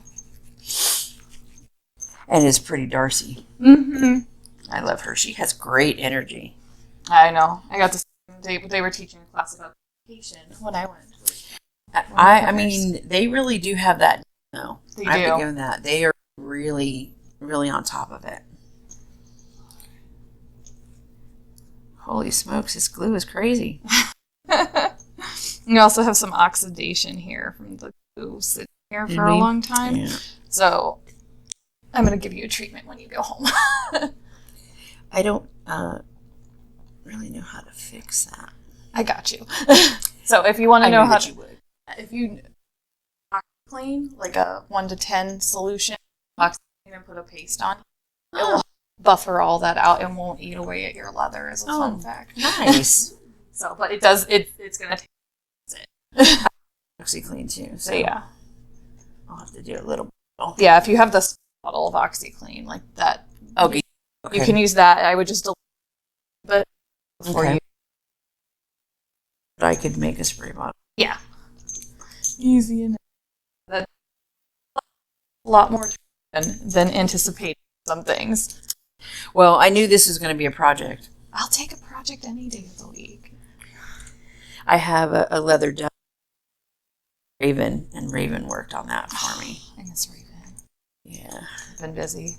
[SPEAKER 2] And his pretty Darcy.
[SPEAKER 1] Mm-hmm.
[SPEAKER 2] I love her. She has great energy.
[SPEAKER 1] I know. I got to. They were teaching a class about communication when I went.
[SPEAKER 2] I mean, they really do have that. No,
[SPEAKER 1] they
[SPEAKER 2] I have
[SPEAKER 1] do.
[SPEAKER 2] to give them that. They are really, really on top of it. Holy smokes, this glue is crazy.
[SPEAKER 1] You also have some oxidation here from the glue sitting here for a long time. Yeah. So I'm going to give you a treatment when you go home.
[SPEAKER 2] I don't really know how to fix that.
[SPEAKER 1] I got you. So if you want to know how to...
[SPEAKER 2] you would.
[SPEAKER 1] If you clean, like a 1 to 10 solution, and put a paste on, it will buffer all that out and won't eat away at your leather as a fun fact.
[SPEAKER 2] Nice.
[SPEAKER 1] So, but it does, it's going to take it.
[SPEAKER 2] OxyClean too.
[SPEAKER 1] So yeah.
[SPEAKER 2] I'll have to do a little bit.
[SPEAKER 1] Yeah, if you have this bottle of OxyClean like that,
[SPEAKER 2] okay.
[SPEAKER 1] You can use that. I would just but before you.
[SPEAKER 2] But I could make a spray bottle.
[SPEAKER 1] Yeah. Easy enough. That's a lot more than anticipating some things.
[SPEAKER 2] Well, I knew this was going to be a project.
[SPEAKER 1] I'll take a project any day of the week.
[SPEAKER 2] I have a leather duck. Raven, and Raven worked on that for me.
[SPEAKER 1] I miss Raven.
[SPEAKER 2] Yeah.
[SPEAKER 1] I've been busy.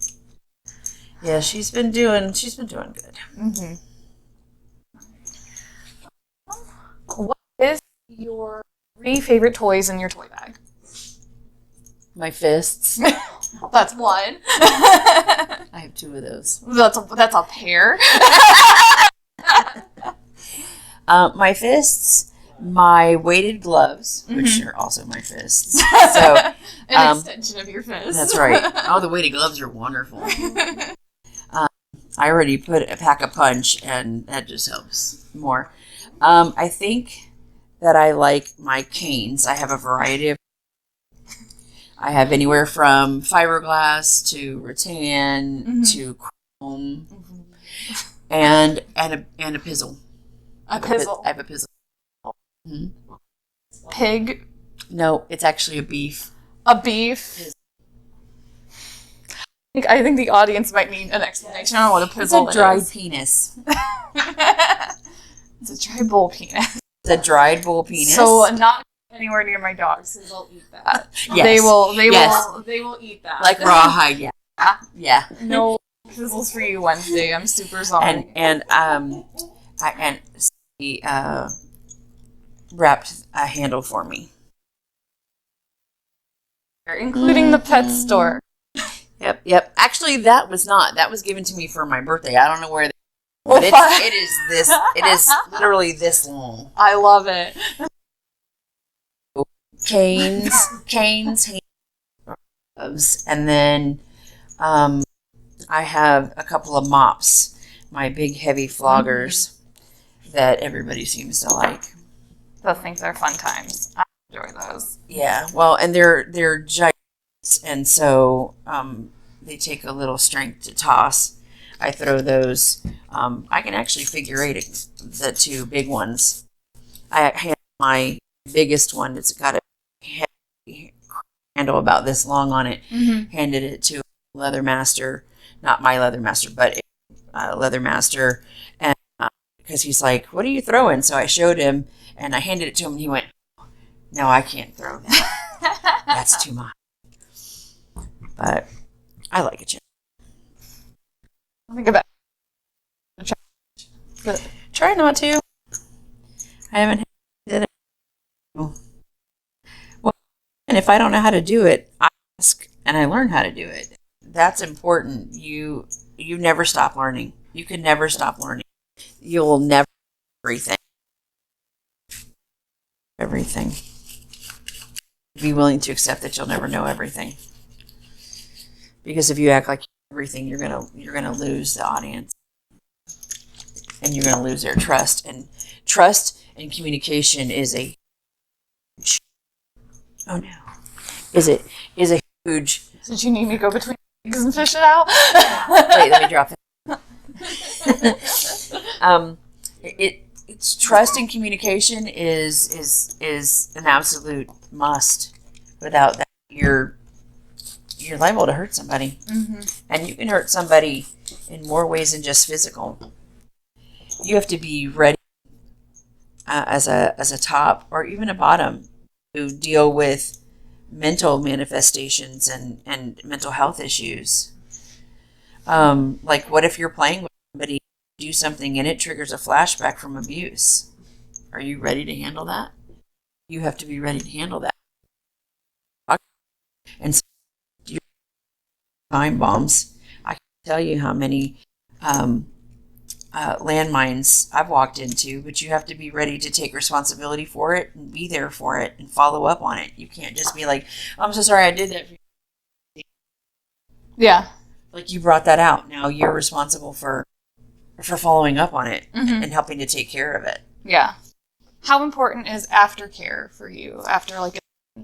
[SPEAKER 2] Yeah, she's been doing good.
[SPEAKER 1] Mm-hmm. What is your 3 favorite toys in your toy bag?
[SPEAKER 2] My fists.
[SPEAKER 1] That's one.
[SPEAKER 2] I have 2 of those.
[SPEAKER 1] That's a pair.
[SPEAKER 2] My fists, my weighted gloves, which are also my fists. So
[SPEAKER 1] an extension of your fist.
[SPEAKER 2] That's right. Oh, the weighted gloves are wonderful. I already put a pack a punch, and that just helps more. I think that I like my canes. I have a variety of. I have anywhere from fiberglass to rattan to chrome, and a pizzle.
[SPEAKER 1] A pizzle.
[SPEAKER 2] I have a pizzle. Mm-hmm.
[SPEAKER 1] Pig.
[SPEAKER 2] No, it's actually a beef.
[SPEAKER 1] A beef. I think the audience might need an explanation on what a pizzle is.
[SPEAKER 2] It's a dried penis.
[SPEAKER 1] It's a dry bull penis.
[SPEAKER 2] It's a dried bull penis.
[SPEAKER 1] So not anywhere near my dogs, because they'll eat that.
[SPEAKER 2] Yes.
[SPEAKER 1] They will eat that.
[SPEAKER 2] Like rawhide, yeah. Yeah.
[SPEAKER 1] No pizzles for you Wednesday. I'm super sorry.
[SPEAKER 2] He wrapped a handle for me.
[SPEAKER 1] Including the pet store.
[SPEAKER 2] Yep. Actually, that was given to me for my birthday. I don't know where but it is literally this long.
[SPEAKER 1] I love it.
[SPEAKER 2] Canes, gloves, and then I have a couple of mops, my big heavy floggers that everybody seems to like.
[SPEAKER 1] Those things are fun times. I enjoy those.
[SPEAKER 2] Yeah, well, and they're giants, and so they take a little strength to toss. I throw those. I can actually figure eight the two big ones. I have my biggest one. It's got a heavy handle about this long on it. Handed it to a leather master, not my leather master, but a leather master, and because he's like, "What are you throwing?" So I showed him, and I handed it to him, and he went, "No, I can't throw that. That's too much." But I like it.
[SPEAKER 1] I think about
[SPEAKER 2] but try not to. I haven't did it. Well, and if I don't know how to do it, I ask and I learn how to do it. That's important. You never stop learning. You can never stop learning. You'll never know everything. Be willing to accept that you'll never know everything. Because if you act like everything, you're gonna lose the audience. And you're going to lose their trust. And trust and communication is a huge, is a huge.
[SPEAKER 1] Did you need me to go between eggs and fish it out?
[SPEAKER 2] Wait, let me drop it. It's trust and communication is an absolute must. Without that, you're liable to hurt somebody, and you can hurt somebody in more ways than just physical. You have to be ready as a top or even a bottom to deal with mental manifestations and mental health issues. Like, what if you're playing with somebody, do something, and it triggers a flashback from abuse? Are you ready to handle that? You have to be ready to handle that. And so, time bombs. I can tell you how many landmines I've walked into, but you have to be ready to take responsibility for it and be there for it and follow up on it. You can't just be like, "I'm so sorry I did that for you."
[SPEAKER 1] Yeah.
[SPEAKER 2] Like, you brought that out. Now you're responsible for following up on it and helping to take care of it.
[SPEAKER 1] Yeah. How important is aftercare for you?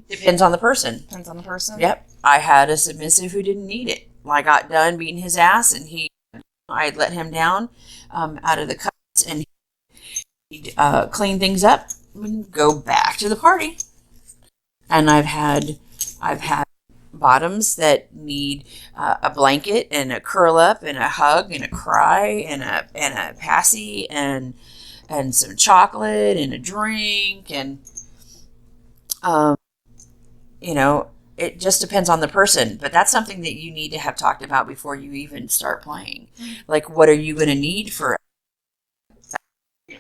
[SPEAKER 2] Depends on the person.
[SPEAKER 1] Depends on the person?
[SPEAKER 2] Yep. I had a submissive who didn't need it. I got done beating his ass, and I let him down out of the cuts, and he'd clean things up and go back to the party. And I've had bottoms that need a blanket and a curl up and a hug and a cry and a passy and some chocolate and a drink, and it just depends on the person. But that's something that you need to have talked about before you even start playing. Like, what are you going to need for?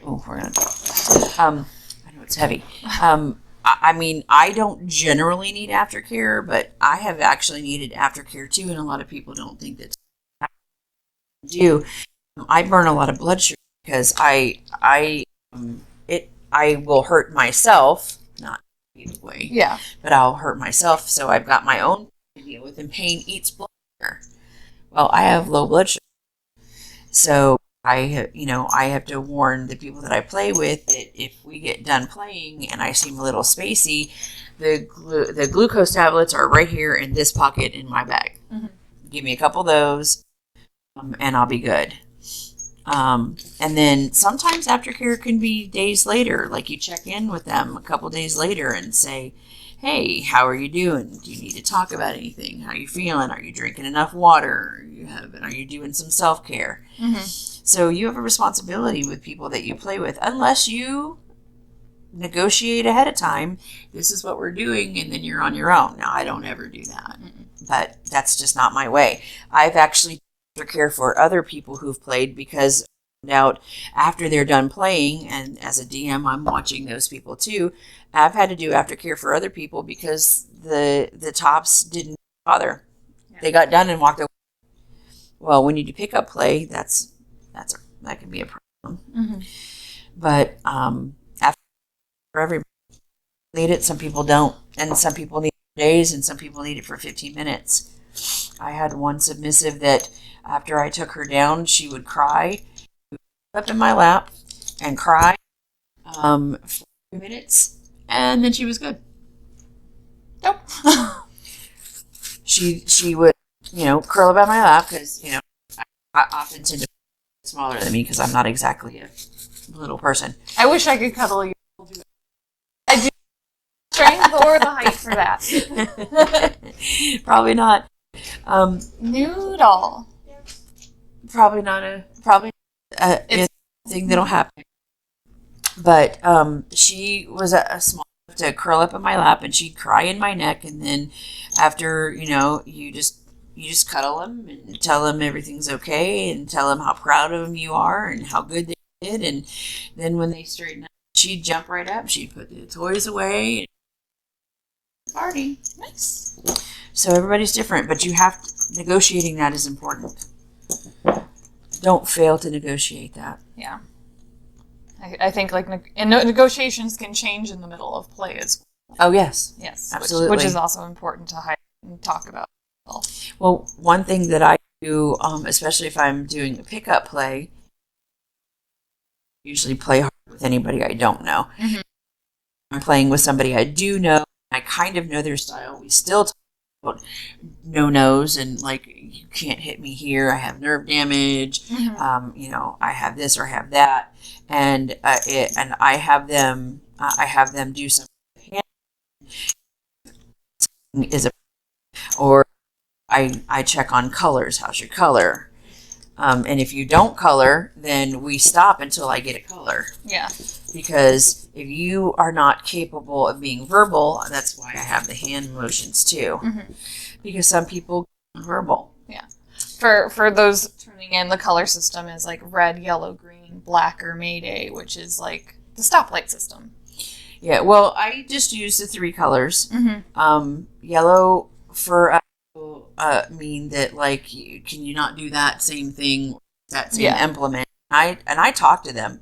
[SPEAKER 2] Oh, we're gonna. I know it's heavy. I mean, I don't generally need aftercare, but I have actually needed aftercare too, and a lot of people don't think that I do. I burn a lot of blood sugar because I will hurt myself, not either way.
[SPEAKER 1] Yeah.
[SPEAKER 2] But I'll hurt myself, so I've got my own to deal with, and pain eats blood sugar. Well, I have low blood sugar, so I have to warn the people that I play with that if we get done playing and I seem a little spacey, the glucose tablets are right here in this pocket in my bag. Give me a couple of those, and I'll be good. And then sometimes aftercare can be days later. Like, you check in with them a couple days later and say, "Hey, how are you doing? Do you need to talk about anything? How are you feeling? Are you drinking enough water? Are you doing some self-care?" So you have a responsibility with people that you play with, unless you negotiate ahead of time. This is what we're doing, and then you're on your own. Now, I don't ever do that, but that's just not my way. I've actually aftercare for other people who've played, because out after they're done playing, and as a DM, I'm watching those people too. I've had to do aftercare for other people because the tops didn't bother. Yeah. They got done and walked away. Well, when you do pickup play, that can be a problem. Mm-hmm. But after everybody need it, some people don't, and some people need it for days, and some people need it for 15 minutes. I had one submissive that after I took her down, she would cry up in my lap and cry for 2 minutes, and then she was good. Nope. she would, curl up on my lap, because, I often tend to be smaller than me because I'm not exactly a little person.
[SPEAKER 1] I wish I could cuddle you. I do strength or the height for that.
[SPEAKER 2] Probably not.
[SPEAKER 1] Noodle.
[SPEAKER 2] Probably not a thing that'll happen. But she was a small enough to curl up in my lap, and she'd cry in my neck, and then after, you just cuddle them and tell them everything's okay, and tell them how proud of them you are and how good they did, and then when they straighten up, she'd jump right up, she'd put the toys away, and party. Nice. So everybody's different, but negotiating that is important. Don't fail to negotiate that.
[SPEAKER 1] Yeah. I think negotiations can change in the middle of play as
[SPEAKER 2] well. Oh, yes.
[SPEAKER 1] Yes.
[SPEAKER 2] Absolutely.
[SPEAKER 1] Which is also important to highlight and talk about.
[SPEAKER 2] Well, one thing that I do, especially if I'm doing a pickup play, usually play hard with anybody I don't know. Mm-hmm. I'm playing with somebody I do know. I kind of know their style. We still talk about no-nos and you can't hit me here. I have nerve damage. Mm-hmm. I have this or I have that, and I have them do something. Or I check on colors. How's your color? And if you don't color, then we stop until I get a color.
[SPEAKER 1] Yeah.
[SPEAKER 2] Because if you are not capable of being verbal, that's why I have the hand motions too. Mm-hmm. Because some people are verbal.
[SPEAKER 1] Yeah. For those tuning in, the color system is red, yellow, green, black, or Mayday, which is the stoplight system.
[SPEAKER 2] Yeah. Well, I just use the 3 colors. Mm-hmm. Yellow for mean that can you not do that same thing, that same implement? I talk to them.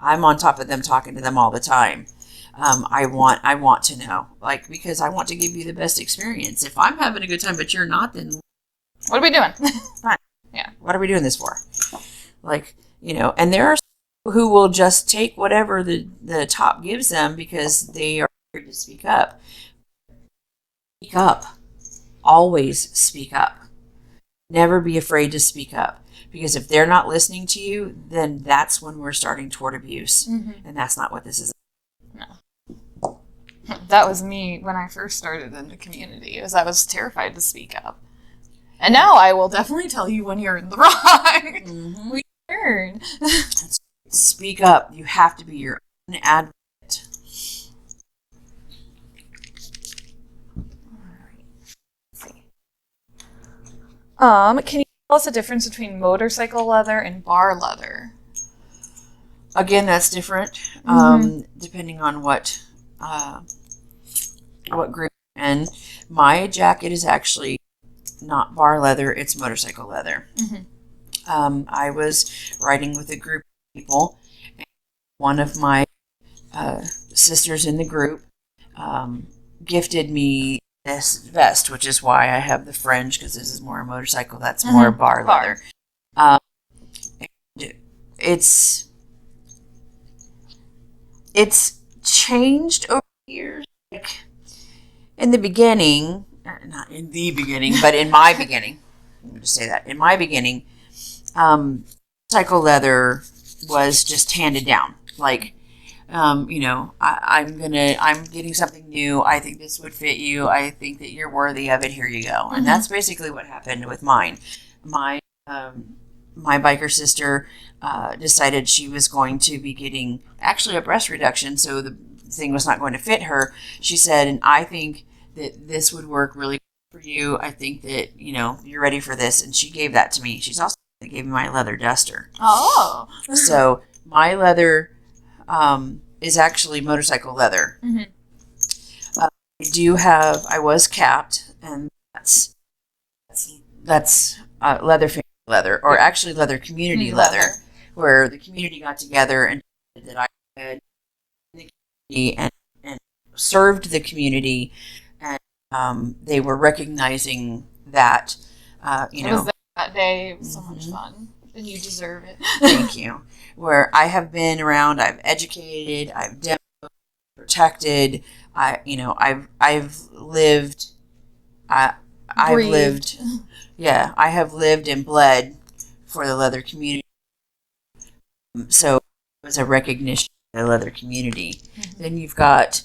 [SPEAKER 2] I'm on top of them, talking to them all the time. I want to know, because I want to give you the best experience. If I'm having a good time but you're not, then
[SPEAKER 1] what are we doing?
[SPEAKER 2] Fine. Yeah. What are we doing this for? And there are people who will just take whatever the top gives them because they are afraid to speak up. Speak up. Always speak up. Never be afraid to speak up. Because if they're not listening to you, then that's when we're starting toward abuse. Mm-hmm. And that's not what this is.
[SPEAKER 1] No. That was me when I first started in the community, I was terrified to speak up. And now I will definitely tell you when you're in the wrong. Mm-hmm. We learn.
[SPEAKER 2] Speak up. You have to be your own advocate.
[SPEAKER 1] Can you tell us the difference between motorcycle leather and bar leather?
[SPEAKER 2] Again, that's different, depending on what group. And my jacket is actually not bar leather; it's motorcycle leather. Mm-hmm. I was riding with a group of people, and one of my sisters in the group gifted me this vest, which is why I have the fringe, because this is more a motorcycle, that's more bar leather. And it's changed over the years. In the beginning, not in the beginning, but in my beginning, let me just say that, in my beginning, motorcycle leather was just handed down. I'm getting something new. I think this would fit you. I think that you're worthy of it. Here you go. Mm-hmm. And that's basically what happened with mine. My my biker sister decided she was going to be getting actually a breast reduction, so the thing was not going to fit her. She said, and I think that this would work really for you. I think that, you're ready for this. And she gave that to me. She's also gave me my leather duster.
[SPEAKER 1] Oh.
[SPEAKER 2] So my leather is actually motorcycle leather.
[SPEAKER 1] Mm-hmm.
[SPEAKER 2] I was capped, and that's leather family leather, or actually leather community leather, where the community got together and that I had in the community and served the community, and they were recognizing that,
[SPEAKER 1] It was that day. It was so much fun, and you deserve it.
[SPEAKER 2] Thank you. Where I have been around, I've educated, I've demoed, protected. I've lived. I have lived and bled for the leather community. So it was a recognition of the leather community. Mm-hmm. Then you've got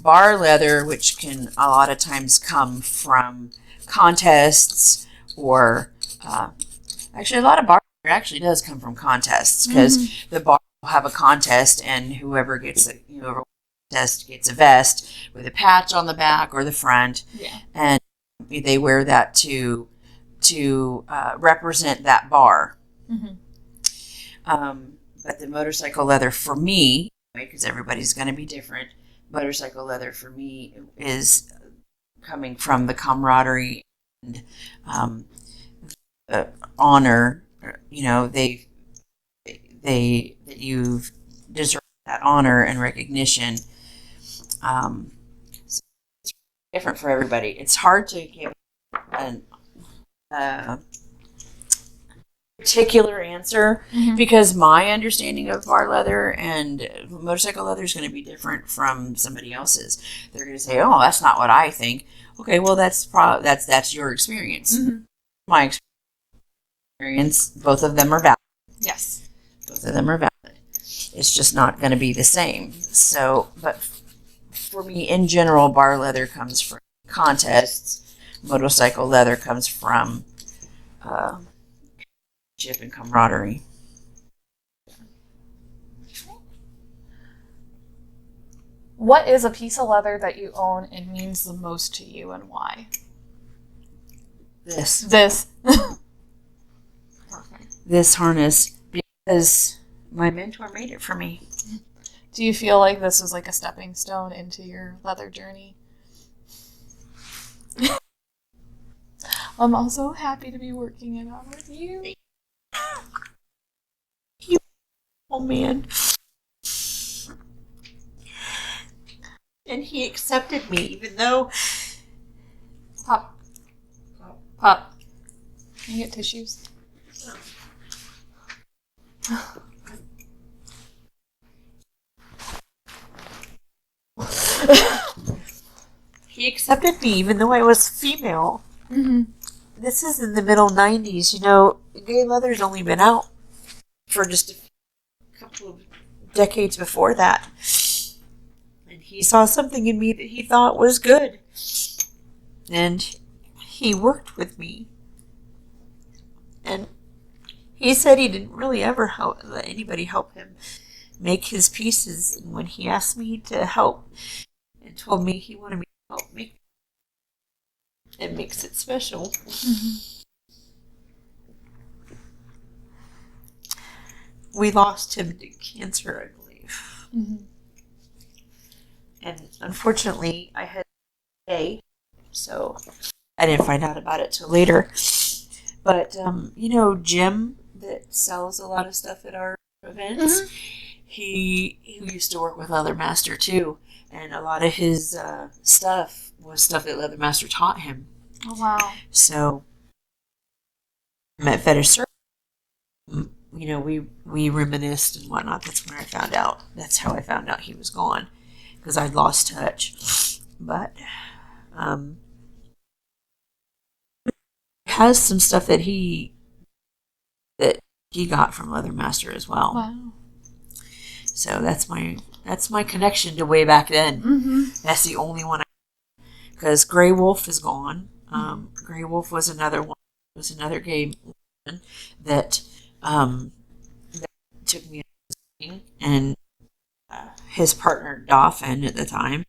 [SPEAKER 2] bar leather, which can a lot of times come from contests, or actually a lot of bar leather actually does come from contests, because the bar will have a contest, and whoever contest gets a vest with a patch on the back or the front, and they wear that to represent that bar. Mm-hmm. But the motorcycle leather for me, because everybody's going to be different, motorcycle leather for me is coming from the camaraderie and honor. That you've deserved that honor and recognition. So it's different for everybody. It's hard to give a particular answer, because my understanding of bar leather and motorcycle leather is going to be different from somebody else's. They're going to say, "Oh, that's not what I think." Okay, well, that's your experience. Mm-hmm. My experience, both of them are valid.
[SPEAKER 1] Yes,
[SPEAKER 2] both of them are valid. It's just not going to be the same. So, but for me, in general, bar leather comes from contests. Motorcycle leather comes from friendship and camaraderie.
[SPEAKER 1] What is a piece of leather that you own and means the most to you, and why?
[SPEAKER 2] This.
[SPEAKER 1] Perfect.
[SPEAKER 2] This harness, because my mentor made it for me.
[SPEAKER 1] Do you feel like this was like a stepping stone into your leather journey? I'm also happy to be working it out with you.
[SPEAKER 2] Oh, man. And he accepted me, even though...
[SPEAKER 1] Pop. Can you get tissues?
[SPEAKER 2] He accepted me, even though I was female.
[SPEAKER 1] Mm-hmm.
[SPEAKER 2] This is in the middle 90s. Gay leather's only been out for just a couple of decades before that. And he saw something in me that he thought was good. And he worked with me. And he said he didn't really ever let anybody help him make his pieces. And when he asked me to help and told me he wanted me to help make it, makes it special. Mm-hmm. We lost him to cancer, I believe. Mm-hmm. And unfortunately, I had a so I didn't find out about it till later. But, Jim that sells a lot of stuff at our events, mm-hmm. he used to work with Leather Master too. And a lot of his stuff was stuff that Leather Master taught him.
[SPEAKER 1] Oh, wow.
[SPEAKER 2] So, at Fetish Circle, we reminisced and whatnot. That's when I found out. That's how I found out he was gone, because I'd lost touch. But, has some stuff that he got from Leather Master as well.
[SPEAKER 1] Wow.
[SPEAKER 2] So that's my connection to way back then. Mm-hmm. That's the only one. Because Grey Wolf is gone. Grey Wolf was another one. Was another gay woman that that took me and his partner Dauphin at the time.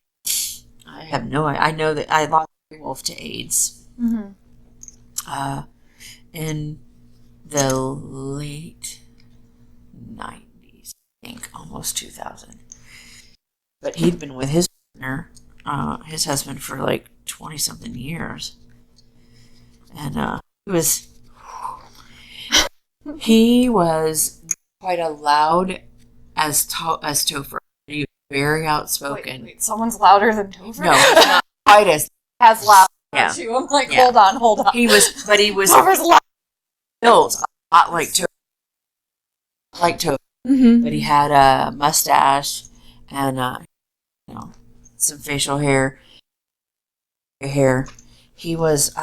[SPEAKER 2] I know that I lost Wolf to AIDS in the late 90s, I think, almost 2000. But he'd been with his partner, his husband, for like 20 something years. And he was quite a loud as Topher. He was very outspoken.
[SPEAKER 1] Wait, someone's louder than Topher?
[SPEAKER 2] No, he's not quite
[SPEAKER 1] as loud
[SPEAKER 2] yeah.
[SPEAKER 1] as you. I'm like,
[SPEAKER 2] Yeah.
[SPEAKER 1] hold on.
[SPEAKER 2] He was
[SPEAKER 1] Topher's loud.
[SPEAKER 2] built a lot like Topher. But he had a mustache and some facial hair. He was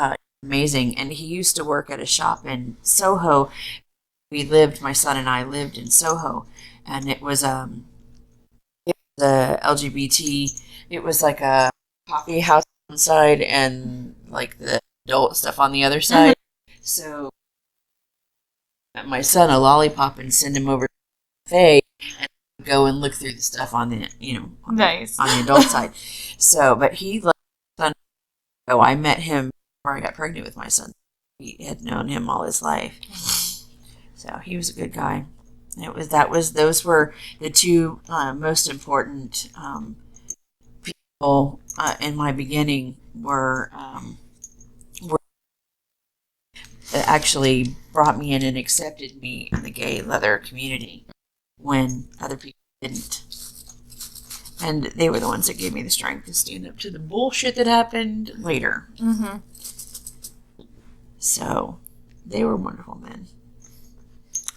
[SPEAKER 2] amazing, and he used to work at a shop in Soho. My son and I lived in Soho, and it was the LGBT. It was like a coffee house on one side and like the adult stuff on the other side. So my son a lollipop and send him over to the cafe and go and look through the stuff on the
[SPEAKER 1] nice
[SPEAKER 2] on the adult side. So, but he loved my son. Oh, I met him before I got pregnant with my son. He had known him all his life, so he was a good guy. Those were the two most important people in my beginning were that actually brought me in and accepted me in the gay leather community when other people didn't. And they were the ones that gave me the strength to stand up to the bullshit that happened later. So they were wonderful men.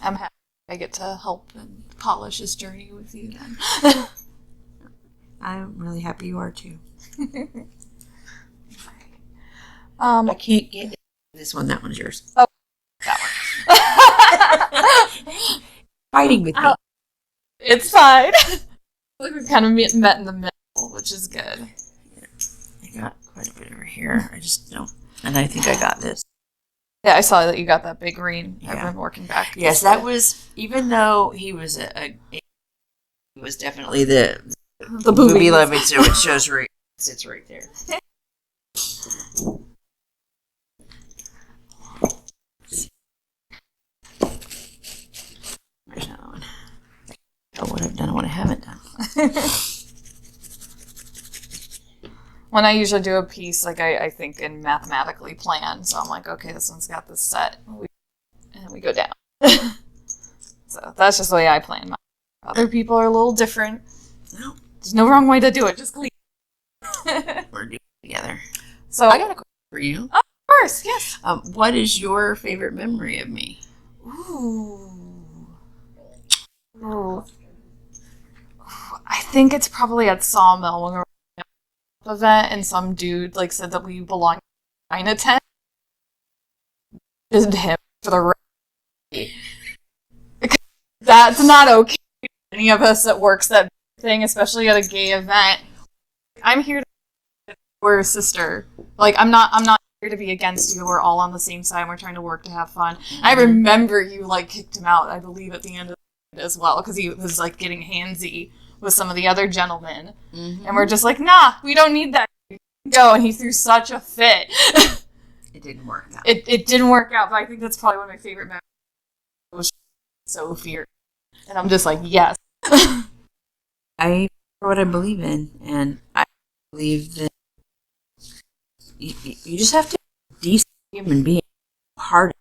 [SPEAKER 1] I'm happy I get to help and polish his journey with you then.
[SPEAKER 2] I'm really happy you are too.
[SPEAKER 1] I
[SPEAKER 2] can't get this one. That one's yours.
[SPEAKER 1] Oh, that one.
[SPEAKER 2] Fighting with me.
[SPEAKER 1] It's fine. We've kind of met in the middle, which is good.
[SPEAKER 2] I got quite a bit over here. I just don't. And I think I got this.
[SPEAKER 1] Yeah, I saw that you got that big green.
[SPEAKER 2] Yeah.
[SPEAKER 1] I've been working back.
[SPEAKER 2] Yes, that was, even though he was he was definitely the movie loving, so it shows right, sits right there. There's another one. I know what I've done and what I haven't done.
[SPEAKER 1] When I usually do a piece, like I think and mathematically plan, so I'm like, okay, this one's got this set, and we go down. So that's just the way I plan. Other people are a little different.
[SPEAKER 2] No,
[SPEAKER 1] there's no wrong way to do it. Just clean.
[SPEAKER 2] We're doing it together.
[SPEAKER 1] So
[SPEAKER 2] I got a question for you.
[SPEAKER 1] Of course, yes.
[SPEAKER 2] What is your favorite memory of me?
[SPEAKER 1] Ooh. I think it's probably at Sawmill when we were at an event and some dude like said that we belong in China tent. Did him for the that's not okay. Any of us that works that thing, especially at a gay event. I'm here to we're a sister. Like I'm not here to be against you. We're all on the same side. We're trying to work to have fun. I remember you like kicked him out, I believe, at the end of it as well, because he was like getting handsy with some of the other gentlemen. And we're just like, nah, we don't need that. Go, and he threw such a fit.
[SPEAKER 2] It didn't work out.
[SPEAKER 1] It didn't work out, but I think that's probably one of my favorite memories. It was so fierce. And I'm just like, yes.
[SPEAKER 2] I what I believe in, and I believe that you just have to be a decent human being. Hard.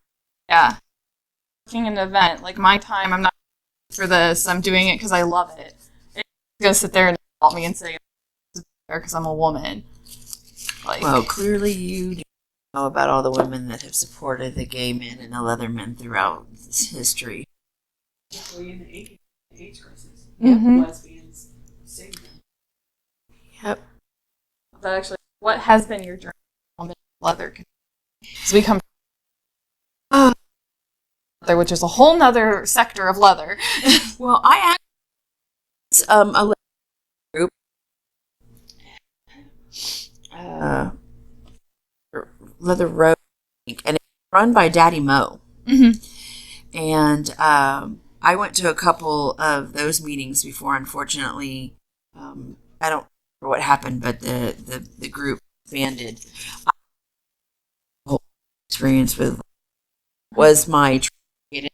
[SPEAKER 1] Yeah. Working an event, like my time, I'm not for this. I'm doing it because I love it. It's gonna sit there and insult me and say because I'm a woman. Like,
[SPEAKER 2] well, clearly you know about all the women that have supported the gay men and the leather men throughout history. In the AIDS crisis, lesbians saved them. Yep.
[SPEAKER 1] But actually, what has been your journey on the leather? So we come from leather, which is a whole nother sector of leather.
[SPEAKER 2] Well, I asked a leather group, Leather Road, and it's run by Daddy Mo. And I went to a couple of those meetings before. Unfortunately, I don't remember what happened, but the group banded. Whole experience with was my trade.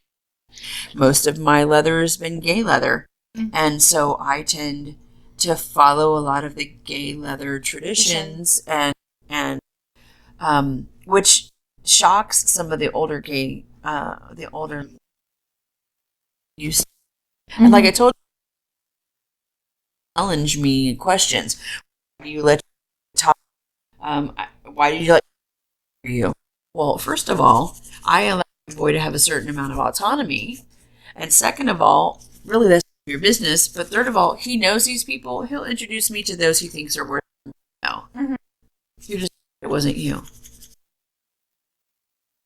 [SPEAKER 2] Most of my leather has been gay leather, and so I tend to follow a lot of the gay leather traditions, and which shocks some of the older use. And like I told you, challenge me questions. Why do you let talk? Why did you let you? Well, first of all, I allow my boy to have a certain amount of autonomy, and second of all, really that's your business. But third of all, he knows these people. He'll introduce me to those he thinks are worth it. No, you just it wasn't you.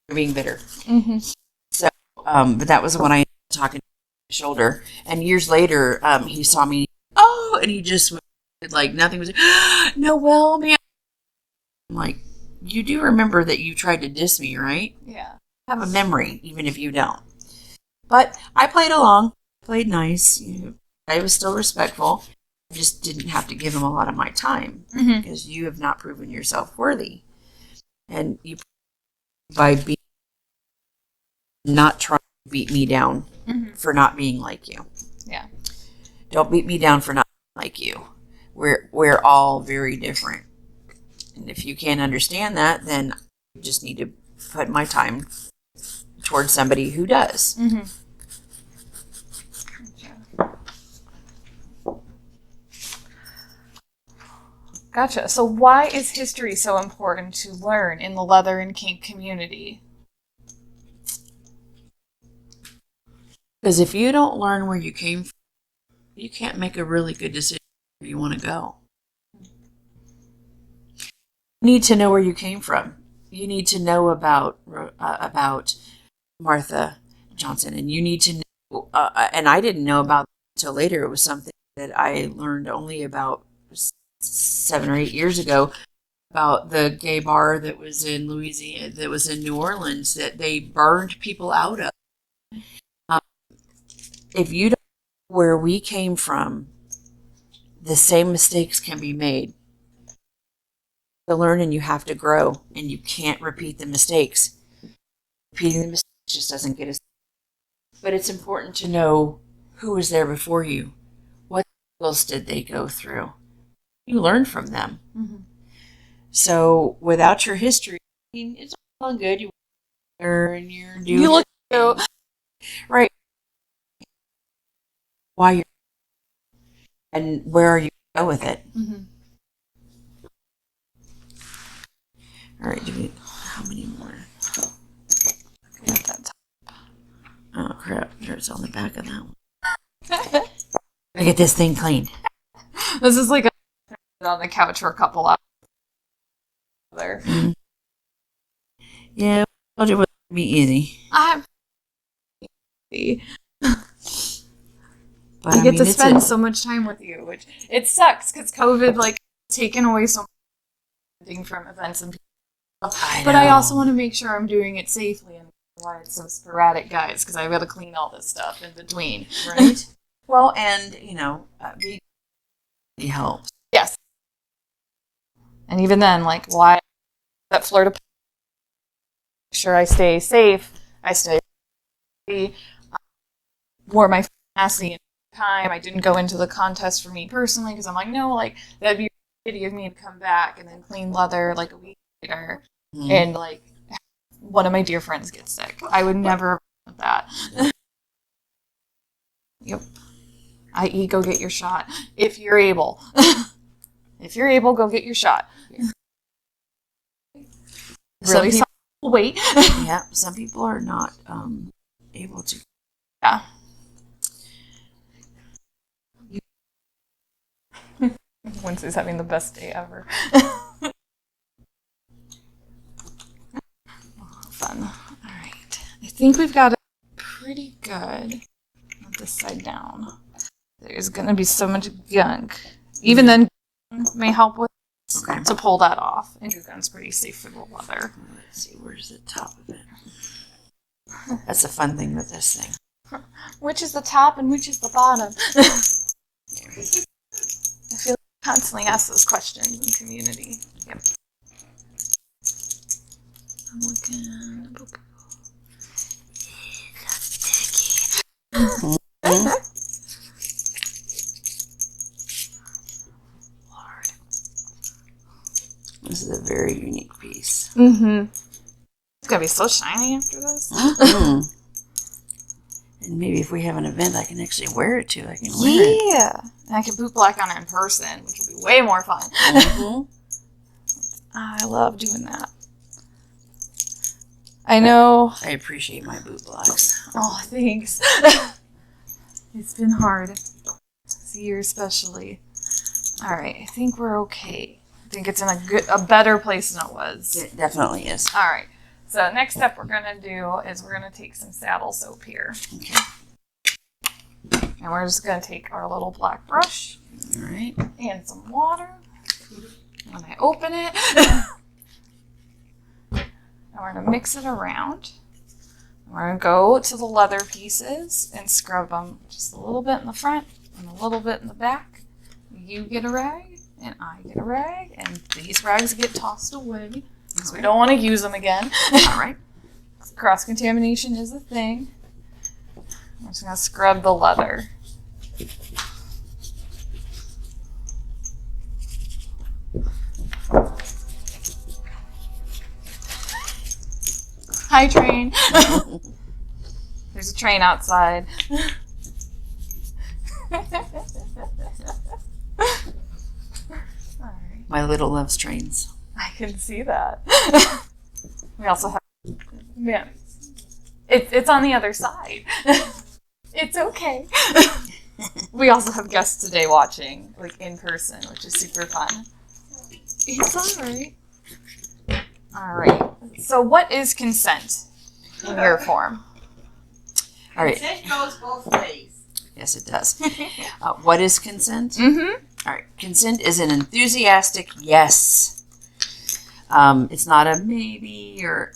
[SPEAKER 2] You're being bitter. So, but that was when I talking to his shoulder, and years later, he saw me. Oh, and he just like nothing was. Noelle, man. I'm like, you do remember that you tried to diss me, right?
[SPEAKER 1] Yeah.
[SPEAKER 2] I have a memory, even if you don't. But I played along, played nice. I was still respectful. I just didn't have to give him a lot of my time because you have not proven yourself worthy, and you by being not trying to beat me down for not being like you.
[SPEAKER 1] Yeah.
[SPEAKER 2] Don't beat me down for not being like you. We're all very different. And if you can't understand that, then I just need to put my time towards somebody who does.
[SPEAKER 1] Gotcha. So why is history so important to learn in the leather and kink community?
[SPEAKER 2] Because if you don't learn where you came from, you can't make a really good decision where you want to go. You need to know where you came from. You need to know about Martha Johnson, and you need to know. And I didn't know about it until later. It was something that I learned only about 7 or 8 years ago about the gay bar that was in Louisiana, that was in New Orleans, that they burned people out of. If you don't know where we came from, the same mistakes can be made. To learn, and you have to grow, and you can't repeat the mistakes. Repeating the mistakes just doesn't get us. But it's important to know who was there before you. What struggles did they go through? You learn from them. So without your history, I mean, it's all good. You learn, you're doing.
[SPEAKER 1] You look cute.
[SPEAKER 2] Right. Why you're and where are you going to go with it? All right, how many more? Oh crap! There's on the back of that one. I get this thing clean.
[SPEAKER 1] This is like on the couch for a couple hours.
[SPEAKER 2] Yeah, I told you it wouldn't be easy. But
[SPEAKER 1] I get to spend so much time with you, which it sucks because COVID like taken away so much from events and people. But I also want to make sure I'm doing it safely, and why it's so sporadic, guys, because I've got to clean all this stuff in between.
[SPEAKER 2] Right? Well, and being helps.
[SPEAKER 1] Yes. And even then, like, why that Florida? Make sure I stay safe. I stay. Wore my mask the time. I didn't go into the contest for me personally because I'm like, no, like that'd be shitty of me to come back and then clean leather like a week later, and like one of my dear friends gets sick. I would never want that. Yep. I.e., go get your shot if you're able. If you're able, go get your shot. Really, some people wait.
[SPEAKER 2] Yeah, some people are not able to.
[SPEAKER 1] Yeah. Wednesday's having the best day ever. Fun. All right. I think we've got it pretty good. Let this side down. There's going to be so much gunk. Even then, may help with to pull that off. And your gun's pretty safe for the leather.
[SPEAKER 2] Let's see, where's the top of it? That's the fun thing with this thing.
[SPEAKER 1] Which is the top and which is the bottom? I feel like I constantly ask those questions in community. Yep. I'm looking. Lord.
[SPEAKER 2] This is a very unique piece.
[SPEAKER 1] Mm-hmm. It's gonna be so shiny after this.
[SPEAKER 2] Mm-hmm. And maybe if we have an event I can actually wear it to, I can wear it.
[SPEAKER 1] Yeah. And I can boot black on it in person, which will be way more fun.
[SPEAKER 2] Mm-hmm.
[SPEAKER 1] I love doing that. I know.
[SPEAKER 2] I appreciate my boot blocks.
[SPEAKER 1] Oh, thanks. It's been hard. This year especially. Alright, I think we're okay. I think it's in a better place than it was.
[SPEAKER 2] It definitely is.
[SPEAKER 1] Alright. So next step we're gonna do is we're gonna take some saddle soap here.
[SPEAKER 2] Okay.
[SPEAKER 1] And we're just gonna take our little black brush.
[SPEAKER 2] Alright.
[SPEAKER 1] And some water. When I open it. And we're going to mix it around. We're going to go to the leather pieces and scrub them just a little bit in the front and a little bit in the back. You get a rag and I get a rag, and these rags get tossed away because we don't want to use them again.
[SPEAKER 2] All right.
[SPEAKER 1] Cross-contamination is a thing. I'm just going to scrub the leather. Hi, train. There's a train outside.
[SPEAKER 2] My little loves trains.
[SPEAKER 1] I can see that. We also have, yeah, it's on the other side. It's okay. We also have guests today watching, like in person, which is super fun. It's alright. Alright. So what is consent in your form?
[SPEAKER 2] All right.
[SPEAKER 3] Consent goes both ways.
[SPEAKER 2] Yes, it does. What is consent?
[SPEAKER 1] Mm-hmm.
[SPEAKER 2] All right. Consent is an enthusiastic yes. It's not a maybe or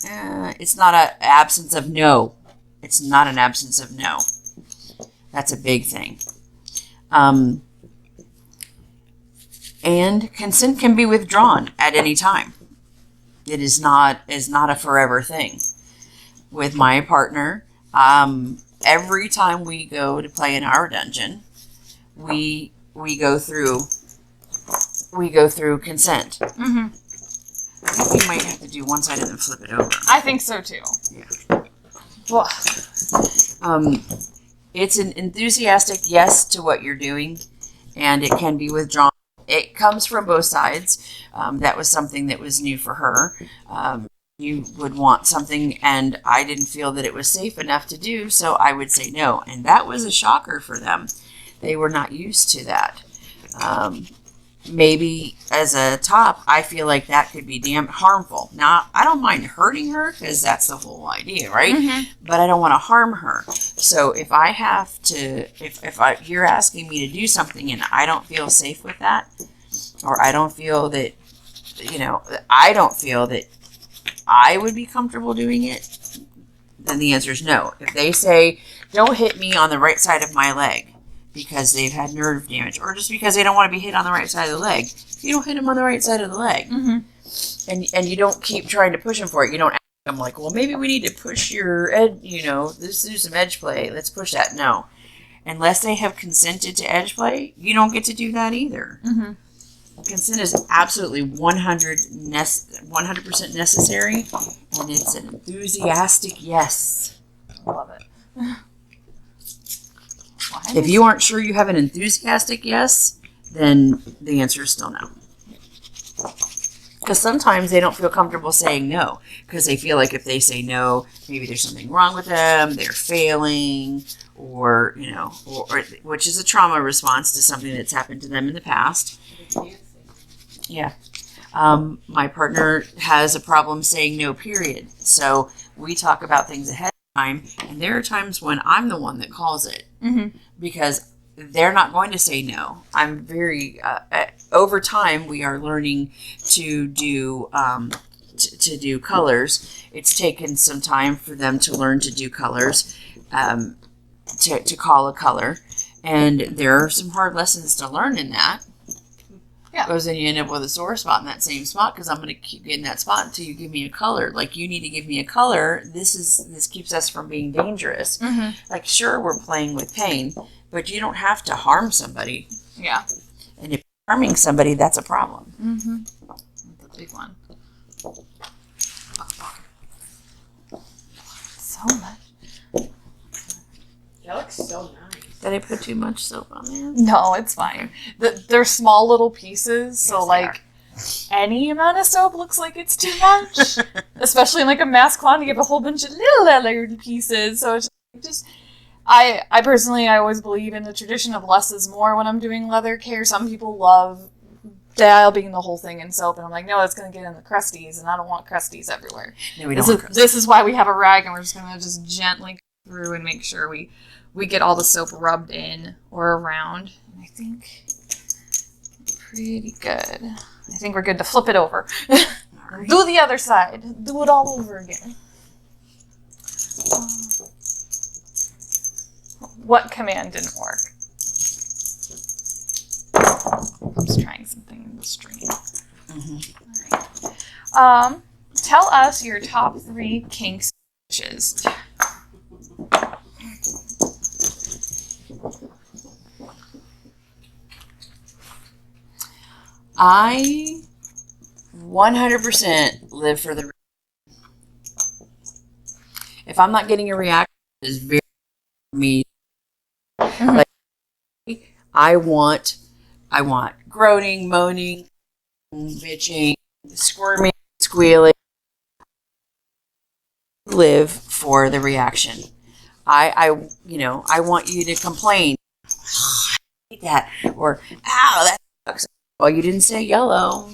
[SPEAKER 2] it's not an absence of no. It's not an absence of no. That's a big thing. And consent can be withdrawn at any time. It is not a forever thing. With my partner, every time we go to play in our dungeon, we go through consent.
[SPEAKER 1] Mm-hmm.
[SPEAKER 2] I think we might have to do one side and then flip it over.
[SPEAKER 1] I think so too.
[SPEAKER 2] Yeah.
[SPEAKER 1] Well,
[SPEAKER 2] It's an enthusiastic yes to what you're doing, and it can be withdrawn. It comes from both sides. That was something that was new for her. You would want something, and I didn't feel that it was safe enough to do, so I would say no. And that was a shocker for them. They were not used to that. Maybe as a top, I feel like that could be damn harmful. Now, I don't mind hurting her because that's the whole idea, right?
[SPEAKER 1] Mm-hmm.
[SPEAKER 2] But I don't want to harm her. So if I have to, you're asking me to do something and I don't feel safe with that, or I don't feel that, I don't feel that I would be comfortable doing it, then the answer is no. If they say, don't hit me on the right side of my leg, because they've had nerve damage, or just because they don't want to be hit on the right side of the leg, you don't hit them on the right side of the leg.
[SPEAKER 1] Mm-hmm.
[SPEAKER 2] And you don't keep trying to push them for it. You don't ask them like, well, maybe we need to push your edge, let's do some edge play. Let's push that. No. Unless they have consented to edge play, you don't get to do that either.
[SPEAKER 1] Mm-hmm.
[SPEAKER 2] Consent is absolutely 100% necessary, and it's an enthusiastic yes.
[SPEAKER 1] I love it.
[SPEAKER 2] If you aren't sure you have an enthusiastic yes, then the answer is still no. Because sometimes they don't feel comfortable saying no, because they feel like if they say no, maybe there's something wrong with them, they're failing, or which is a trauma response to something that's happened to them in the past. Yeah. My partner has a problem saying no, period. So we talk about things ahead of time, and there are times when I'm the one that calls it.
[SPEAKER 1] Mm-hmm.
[SPEAKER 2] Because they're not going to say no. I'm very, over time, we are learning to do, to do colors. It's taken some time for them to learn to do colors, to call a color. And there are some hard lessons to learn in that.
[SPEAKER 1] Yeah.
[SPEAKER 2] Because then you end up with a sore spot in that same spot, because I'm going to keep getting that spot until you give me a color. Like, you need to give me a color. This keeps us from being dangerous.
[SPEAKER 1] Mm-hmm.
[SPEAKER 2] Like, sure, we're playing with pain, but you don't have to harm somebody.
[SPEAKER 1] Yeah.
[SPEAKER 2] And if you're harming somebody, that's a problem.
[SPEAKER 1] Mm-hmm. That's a big one. So much.
[SPEAKER 3] That looks so nice.
[SPEAKER 2] Did I put too much soap on there?
[SPEAKER 1] No, it's fine. They're small little pieces, so
[SPEAKER 2] Yes, they
[SPEAKER 1] like any amount of soap looks like it's too much. Especially in like a mass quantity, you have a whole bunch of little leather pieces. So it's just I personally, I always believe in the tradition of less is more when I'm doing leather care. Some people love dabbing the whole thing in soap, and I'm like, no, it's going to get in the crusties, and I don't want crusties everywhere.
[SPEAKER 2] No, we don't want crusties.
[SPEAKER 1] This is why we have a rag, and we're just going to just gently go through and make sure we get all the soap rubbed in or around. And I think pretty good. I think we're good to flip it over.
[SPEAKER 2] Right.
[SPEAKER 1] Do the other side. Do it all over again. What command didn't work? I'm just trying something in the stream.
[SPEAKER 2] Mm-hmm.
[SPEAKER 1] All right. Tell us your top 3 kink fetishes.
[SPEAKER 2] I 100% live for the. If I'm not getting a reaction, it's very me.
[SPEAKER 1] Mm-hmm.
[SPEAKER 2] Like, I want groaning, moaning, bitching, squirming, squealing. Live for the reaction. I want you to complain. Oh, I hate that, or ow, that sucks. Well, you didn't say yellow,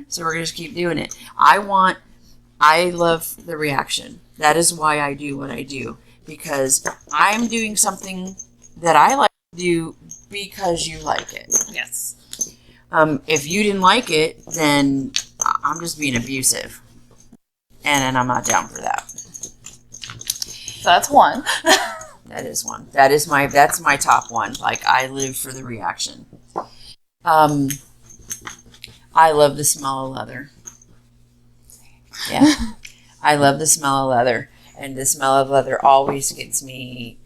[SPEAKER 2] so we're gonna just keep doing it. I love the reaction. That is why I do what I do, because I'm doing something that I like to do because you like it.
[SPEAKER 1] Yes.
[SPEAKER 2] If you didn't like it, then I'm just being abusive, and I'm not down for that.
[SPEAKER 1] So that's one.
[SPEAKER 2] That is one. That's my top one. Like, I live for the reaction. I love the smell of leather. Yeah. I love the smell of leather. And the smell of leather always gets me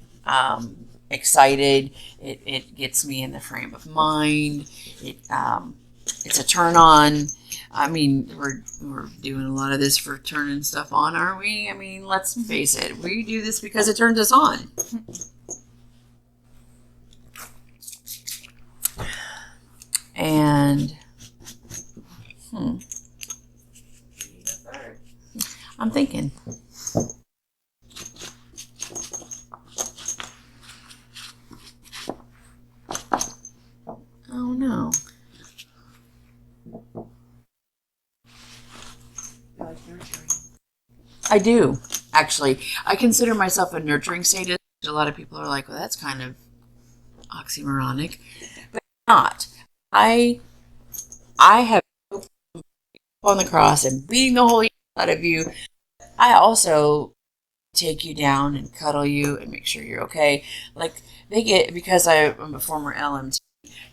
[SPEAKER 2] excited. It gets me in the frame of mind. It's a turn on. I mean, we're doing a lot of this for turning stuff on, aren't we? I mean, let's face it. We do this because it turns us on. And I'm thinking. Oh no. I do, actually. I consider myself a nurturing sadist. A lot of people are like, well, that's kind of oxymoronic. But not. I have on the cross and beating the holy out of you. I also take you down and cuddle you and make sure you're okay. Like, they get, because I'm a former LMT,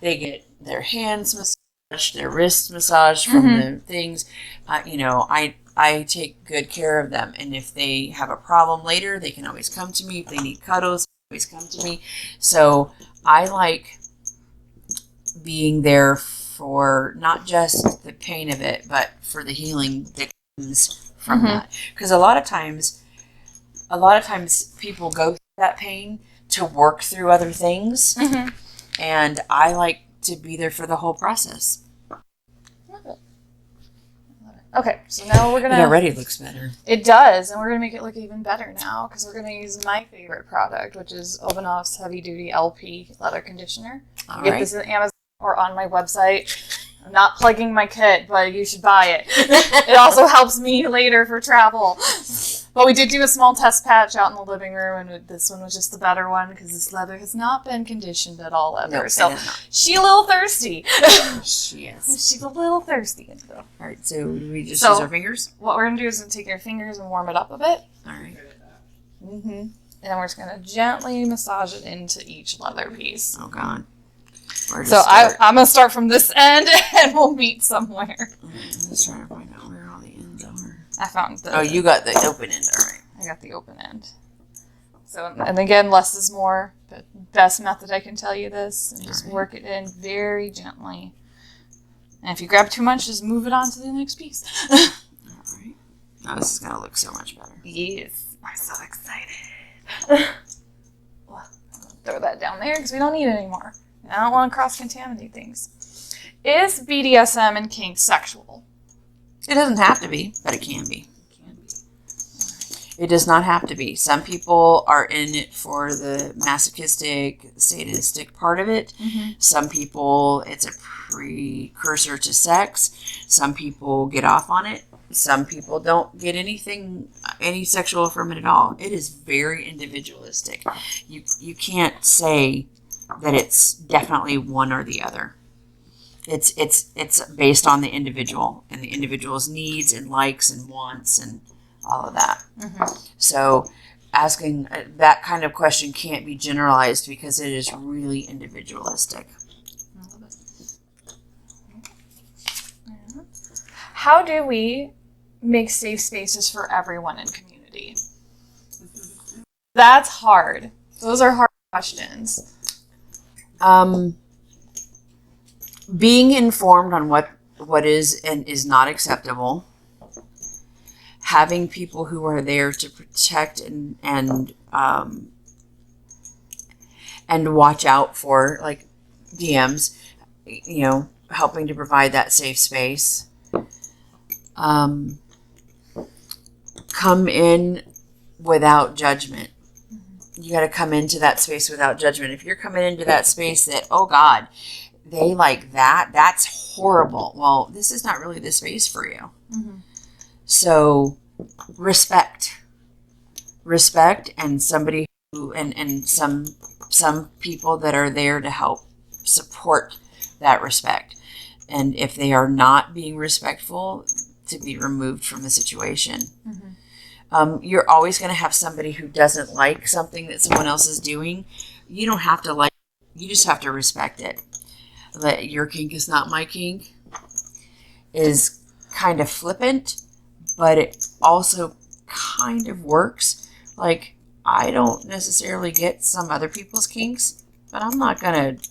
[SPEAKER 2] they get their hands massaged, their wrists massaged from the things. I take good care of them. And if they have a problem later, they can always come to me. If they need cuddles, they always come to me. So I like being there for not just the pain of it, but for the healing that comes from that. Because a lot of times people go through that pain to work through other things. And I like to be there for the whole process.
[SPEAKER 1] Okay, so now we're gonna.
[SPEAKER 2] It already looks better.
[SPEAKER 1] It does, and we're gonna make it look even better now because we're gonna use my favorite product, which is Ovenoff's Heavy Duty LP Leather Conditioner.
[SPEAKER 2] All
[SPEAKER 1] Get
[SPEAKER 2] right.
[SPEAKER 1] this at Amazon or on my website. I'm not plugging my kit, but you should buy it. It also helps me later for travel. But we did do a small test patch out in the living room, and this one was just the better one because this leather has not been conditioned at all ever.
[SPEAKER 2] No,
[SPEAKER 1] so she's a little thirsty.
[SPEAKER 2] She is.
[SPEAKER 1] She's a little thirsty.
[SPEAKER 2] All right, so do we just use our fingers?
[SPEAKER 1] What we're going to do is take our fingers and warm it up a bit.
[SPEAKER 2] All right.
[SPEAKER 1] Mm-hmm. And then we're just going to gently massage it into each leather piece.
[SPEAKER 2] Oh, God.
[SPEAKER 1] So I'm going to start from this end, and we'll meet somewhere.
[SPEAKER 2] Let's try to find out where all the ends are.
[SPEAKER 1] I found the...
[SPEAKER 2] Oh, you got the open end. All right.
[SPEAKER 1] I got the open end. So, and again, less is more. But best method I can tell you this. And just work it in very gently. And if you grab too much, just move it on to the next piece.
[SPEAKER 2] All right. Now this is going to look so much better.
[SPEAKER 1] Yes. I'm so excited. Well, throw that down there because we don't need it anymore. And I don't want to cross-contaminate things. Is BDSM and kink sexual?
[SPEAKER 2] It doesn't have to be, but it can be. It does not have to be. Some people are in it for the masochistic, sadistic part of it. Mm-hmm. Some people, it's a precursor to sex. Some people get off on it. Some people don't get any sexual from it at all. It is very individualistic. You can't say that it's definitely one or the other. It's based on the individual and the individual's needs and likes and wants and all of that. Mm-hmm. So asking that kind of question can't be generalized because it is really individualistic.
[SPEAKER 1] How do we make safe spaces for everyone in community? That's hard. Those are hard questions.
[SPEAKER 2] Being informed on what is and is not acceptable. Having people who are there to protect and watch out for, like DMs, helping to provide that safe space. Come in without judgment. You got to come into that space without judgment. If you're coming into that space that, oh God, they like that, that's horrible. Well, this is not really the space for you. Mm-hmm. So respect, and somebody who, and some people that are there to help support that respect. And if they are not being respectful, to be removed from the situation. Mm-hmm. You're always going to have somebody who doesn't like something that someone else is doing. You don't have to like it. You just have to respect it. That your kink is not my kink is kind of flippant, but it also kind of works. Like, I don't necessarily get some other people's kinks, but I'm not going to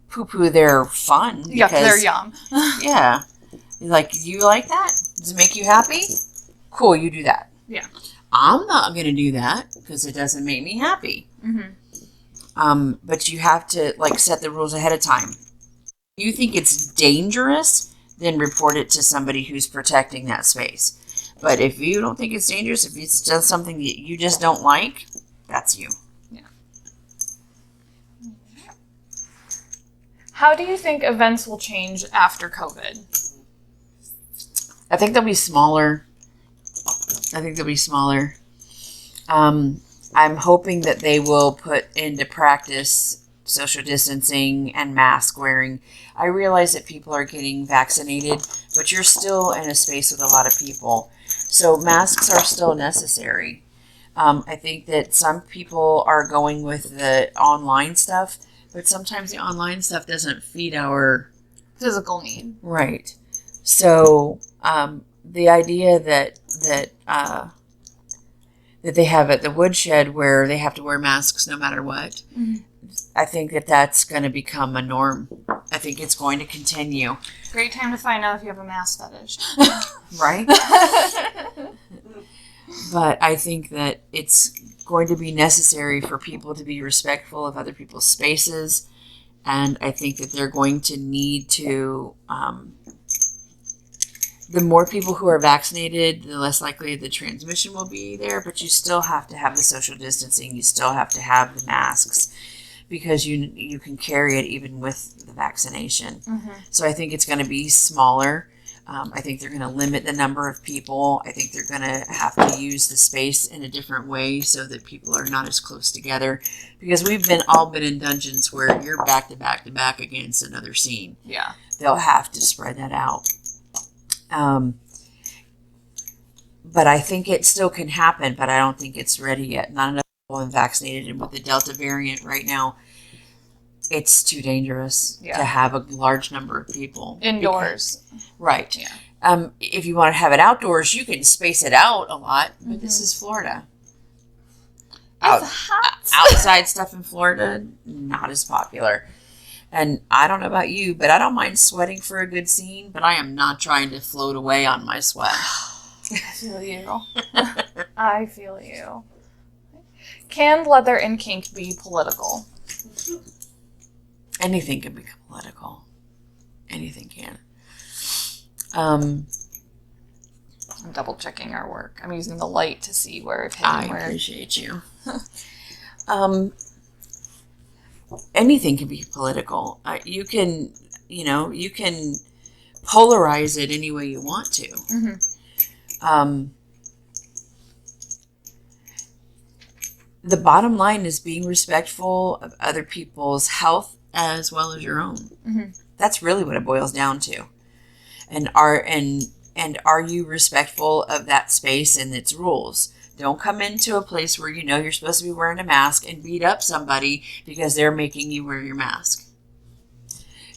[SPEAKER 2] poo-poo their fun.
[SPEAKER 1] Yeah, they're yum.
[SPEAKER 2] Yeah. Like, you like that? Does it make you happy? Cool, you do that.
[SPEAKER 1] Yeah.
[SPEAKER 2] I'm not going to do that because it doesn't make me happy. Mm-hmm. But you have to, set the rules ahead of time. If you think it's dangerous, then report it to somebody who's protecting that space. But if you don't think it's dangerous, if it's just something that you just don't like, that's you.
[SPEAKER 1] Yeah. How do you think events will change after COVID?
[SPEAKER 2] I think they'll be smaller. I'm hoping that they will put into practice social distancing and mask wearing. I realize that people are getting vaccinated, but you're still in a space with a lot of people. So masks are still necessary. I think that some people are going with the online stuff, but sometimes the online stuff doesn't feed our
[SPEAKER 1] physical need.
[SPEAKER 2] Right. So the idea that they have at the woodshed where they have to wear masks no matter what, mm-hmm. I think that that's going to become a norm. I think it's going to continue.
[SPEAKER 1] Great time to find out if you have a mask fetish.
[SPEAKER 2] Right? But I think that it's going to be necessary for people to be respectful of other people's spaces. And I think that they're going to need to... the more people who are vaccinated, the less likely the transmission will be there. But you still have to have the social distancing. You still have to have the masks because you can carry it even with the vaccination. Mm-hmm. So I think it's going to be smaller. I think they're going to limit the number of people. I think they're going to have to use the space in a different way so that people are not as close together. Because we've all been in dungeons where you're back to back to back against another scene.
[SPEAKER 1] Yeah.
[SPEAKER 2] They'll have to spread that out. But I think it still can happen, but I don't think it's ready yet. Not enough people are vaccinated, and with the Delta variant right now, it's too dangerous to have a large number of people
[SPEAKER 1] indoors.
[SPEAKER 2] Right.
[SPEAKER 1] Yeah.
[SPEAKER 2] If you want to have it outdoors, you can space it out a lot, but this is Florida.
[SPEAKER 1] It's hot.
[SPEAKER 2] Outside stuff in Florida, not as popular. And I don't know about you, but I don't mind sweating for a good scene, but I am not trying to float away on my sweat.
[SPEAKER 1] I feel you. I feel you. Can leather and kink be political?
[SPEAKER 2] Anything can become political. Anything can. I'm
[SPEAKER 1] double checking our work. I'm using the light to see where it's
[SPEAKER 2] I
[SPEAKER 1] hitting where.
[SPEAKER 2] appreciate you. Anything can be political. You can polarize it any way you want to.
[SPEAKER 1] Mm-hmm.
[SPEAKER 2] The bottom line is being respectful of other people's health as well as your own.
[SPEAKER 1] Mm-hmm.
[SPEAKER 2] That's really what it boils down to. And are you respectful of that space and its rules? Don't come into a place where you know you're supposed to be wearing a mask and beat up somebody because they're making you wear your mask.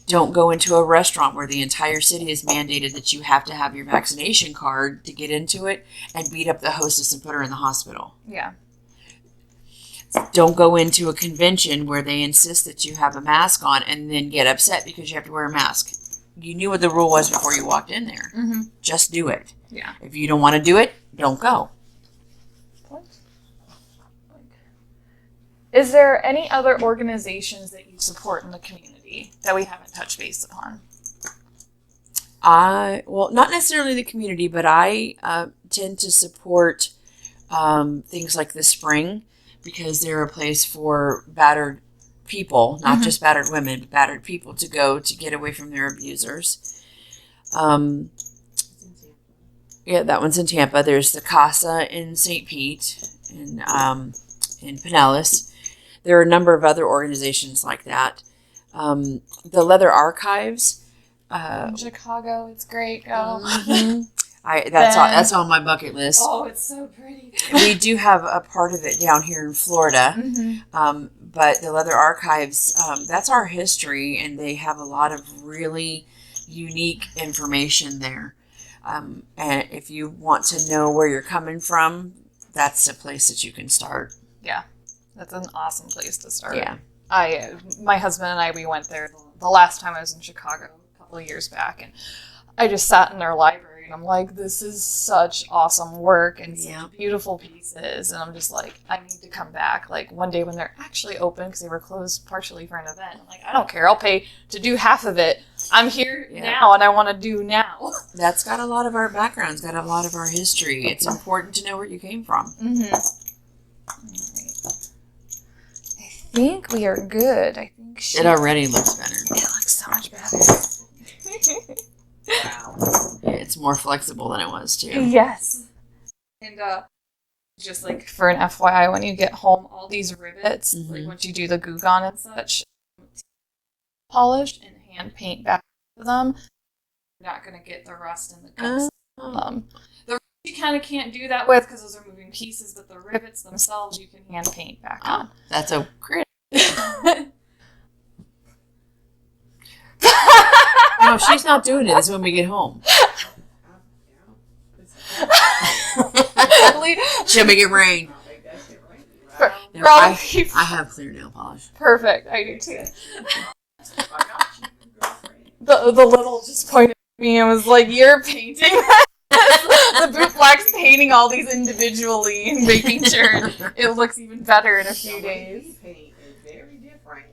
[SPEAKER 2] Don't go into a restaurant where the entire city is mandated that you have to have your vaccination card to get into it and beat up the hostess and put her in the hospital.
[SPEAKER 1] Yeah.
[SPEAKER 2] Don't go into a convention where they insist that you have a mask on and then get upset because you have to wear a mask. You knew what the rule was before you walked in there.
[SPEAKER 1] Mm-hmm.
[SPEAKER 2] Just do it.
[SPEAKER 1] Yeah.
[SPEAKER 2] If you don't want to do it, don't go.
[SPEAKER 1] Is there any other organizations that you support in the community that we haven't touched base upon?
[SPEAKER 2] Well, not necessarily the community, but I tend to support things like the Spring because they're a place for battered people, not just battered women, but battered people to go to get away from their abusers. Yeah, that one's in Tampa. There's the Casa in St. Pete and in Pinellas. There are a number of other organizations like that. The Leather Archives.
[SPEAKER 1] In Chicago, it's great. Go.
[SPEAKER 2] That's on my bucket list.
[SPEAKER 1] Oh, it's so pretty.
[SPEAKER 2] We do have a part of it down here in Florida.
[SPEAKER 1] Mm-hmm.
[SPEAKER 2] But the Leather Archives, that's our history, and they have a lot of really unique information there. And if you want to know where you're coming from, that's a place that you can start.
[SPEAKER 1] Yeah, that's an awesome place to start.
[SPEAKER 2] Yeah.
[SPEAKER 1] My husband and I, we went there the last time I was in Chicago a couple of years back, and I just sat in their library, and I'm like, this is such awesome work and such beautiful pieces, and I'm just like, I need to come back, like, one day when they're actually open, because they were closed partially for an event. I'm like, I don't care, I'll pay to do half of it. I'm here now, and I want to do now.
[SPEAKER 2] That's got a lot of our background, it's got a lot of our history. It's important to know where you came from.
[SPEAKER 1] Mm-hmm. All right. I think we are good. I think
[SPEAKER 2] it already looks better.
[SPEAKER 1] It looks so much better.
[SPEAKER 2] Wow. It's more flexible than it was, too.
[SPEAKER 1] Yes. And just like for an FYI, when you get home, all these rivets, like once you do the Goo Gone and such, polished and hand paint back to them, you're not going to get the rust and the guts. The you kind of can't do that with because those are moving pieces, but the rivets themselves you can hand paint back on.
[SPEAKER 2] That's a great. No, she's not doing it. It's when we get home. She'll make it rain. No, I have clear nail polish.
[SPEAKER 1] Perfect. I do too. The little just pointed at me and was like, "You're painting." The bootblack's painting all these individually and making sure it looks even better in a few days.
[SPEAKER 3] Paint is very different.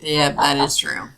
[SPEAKER 2] Yeah, that is true.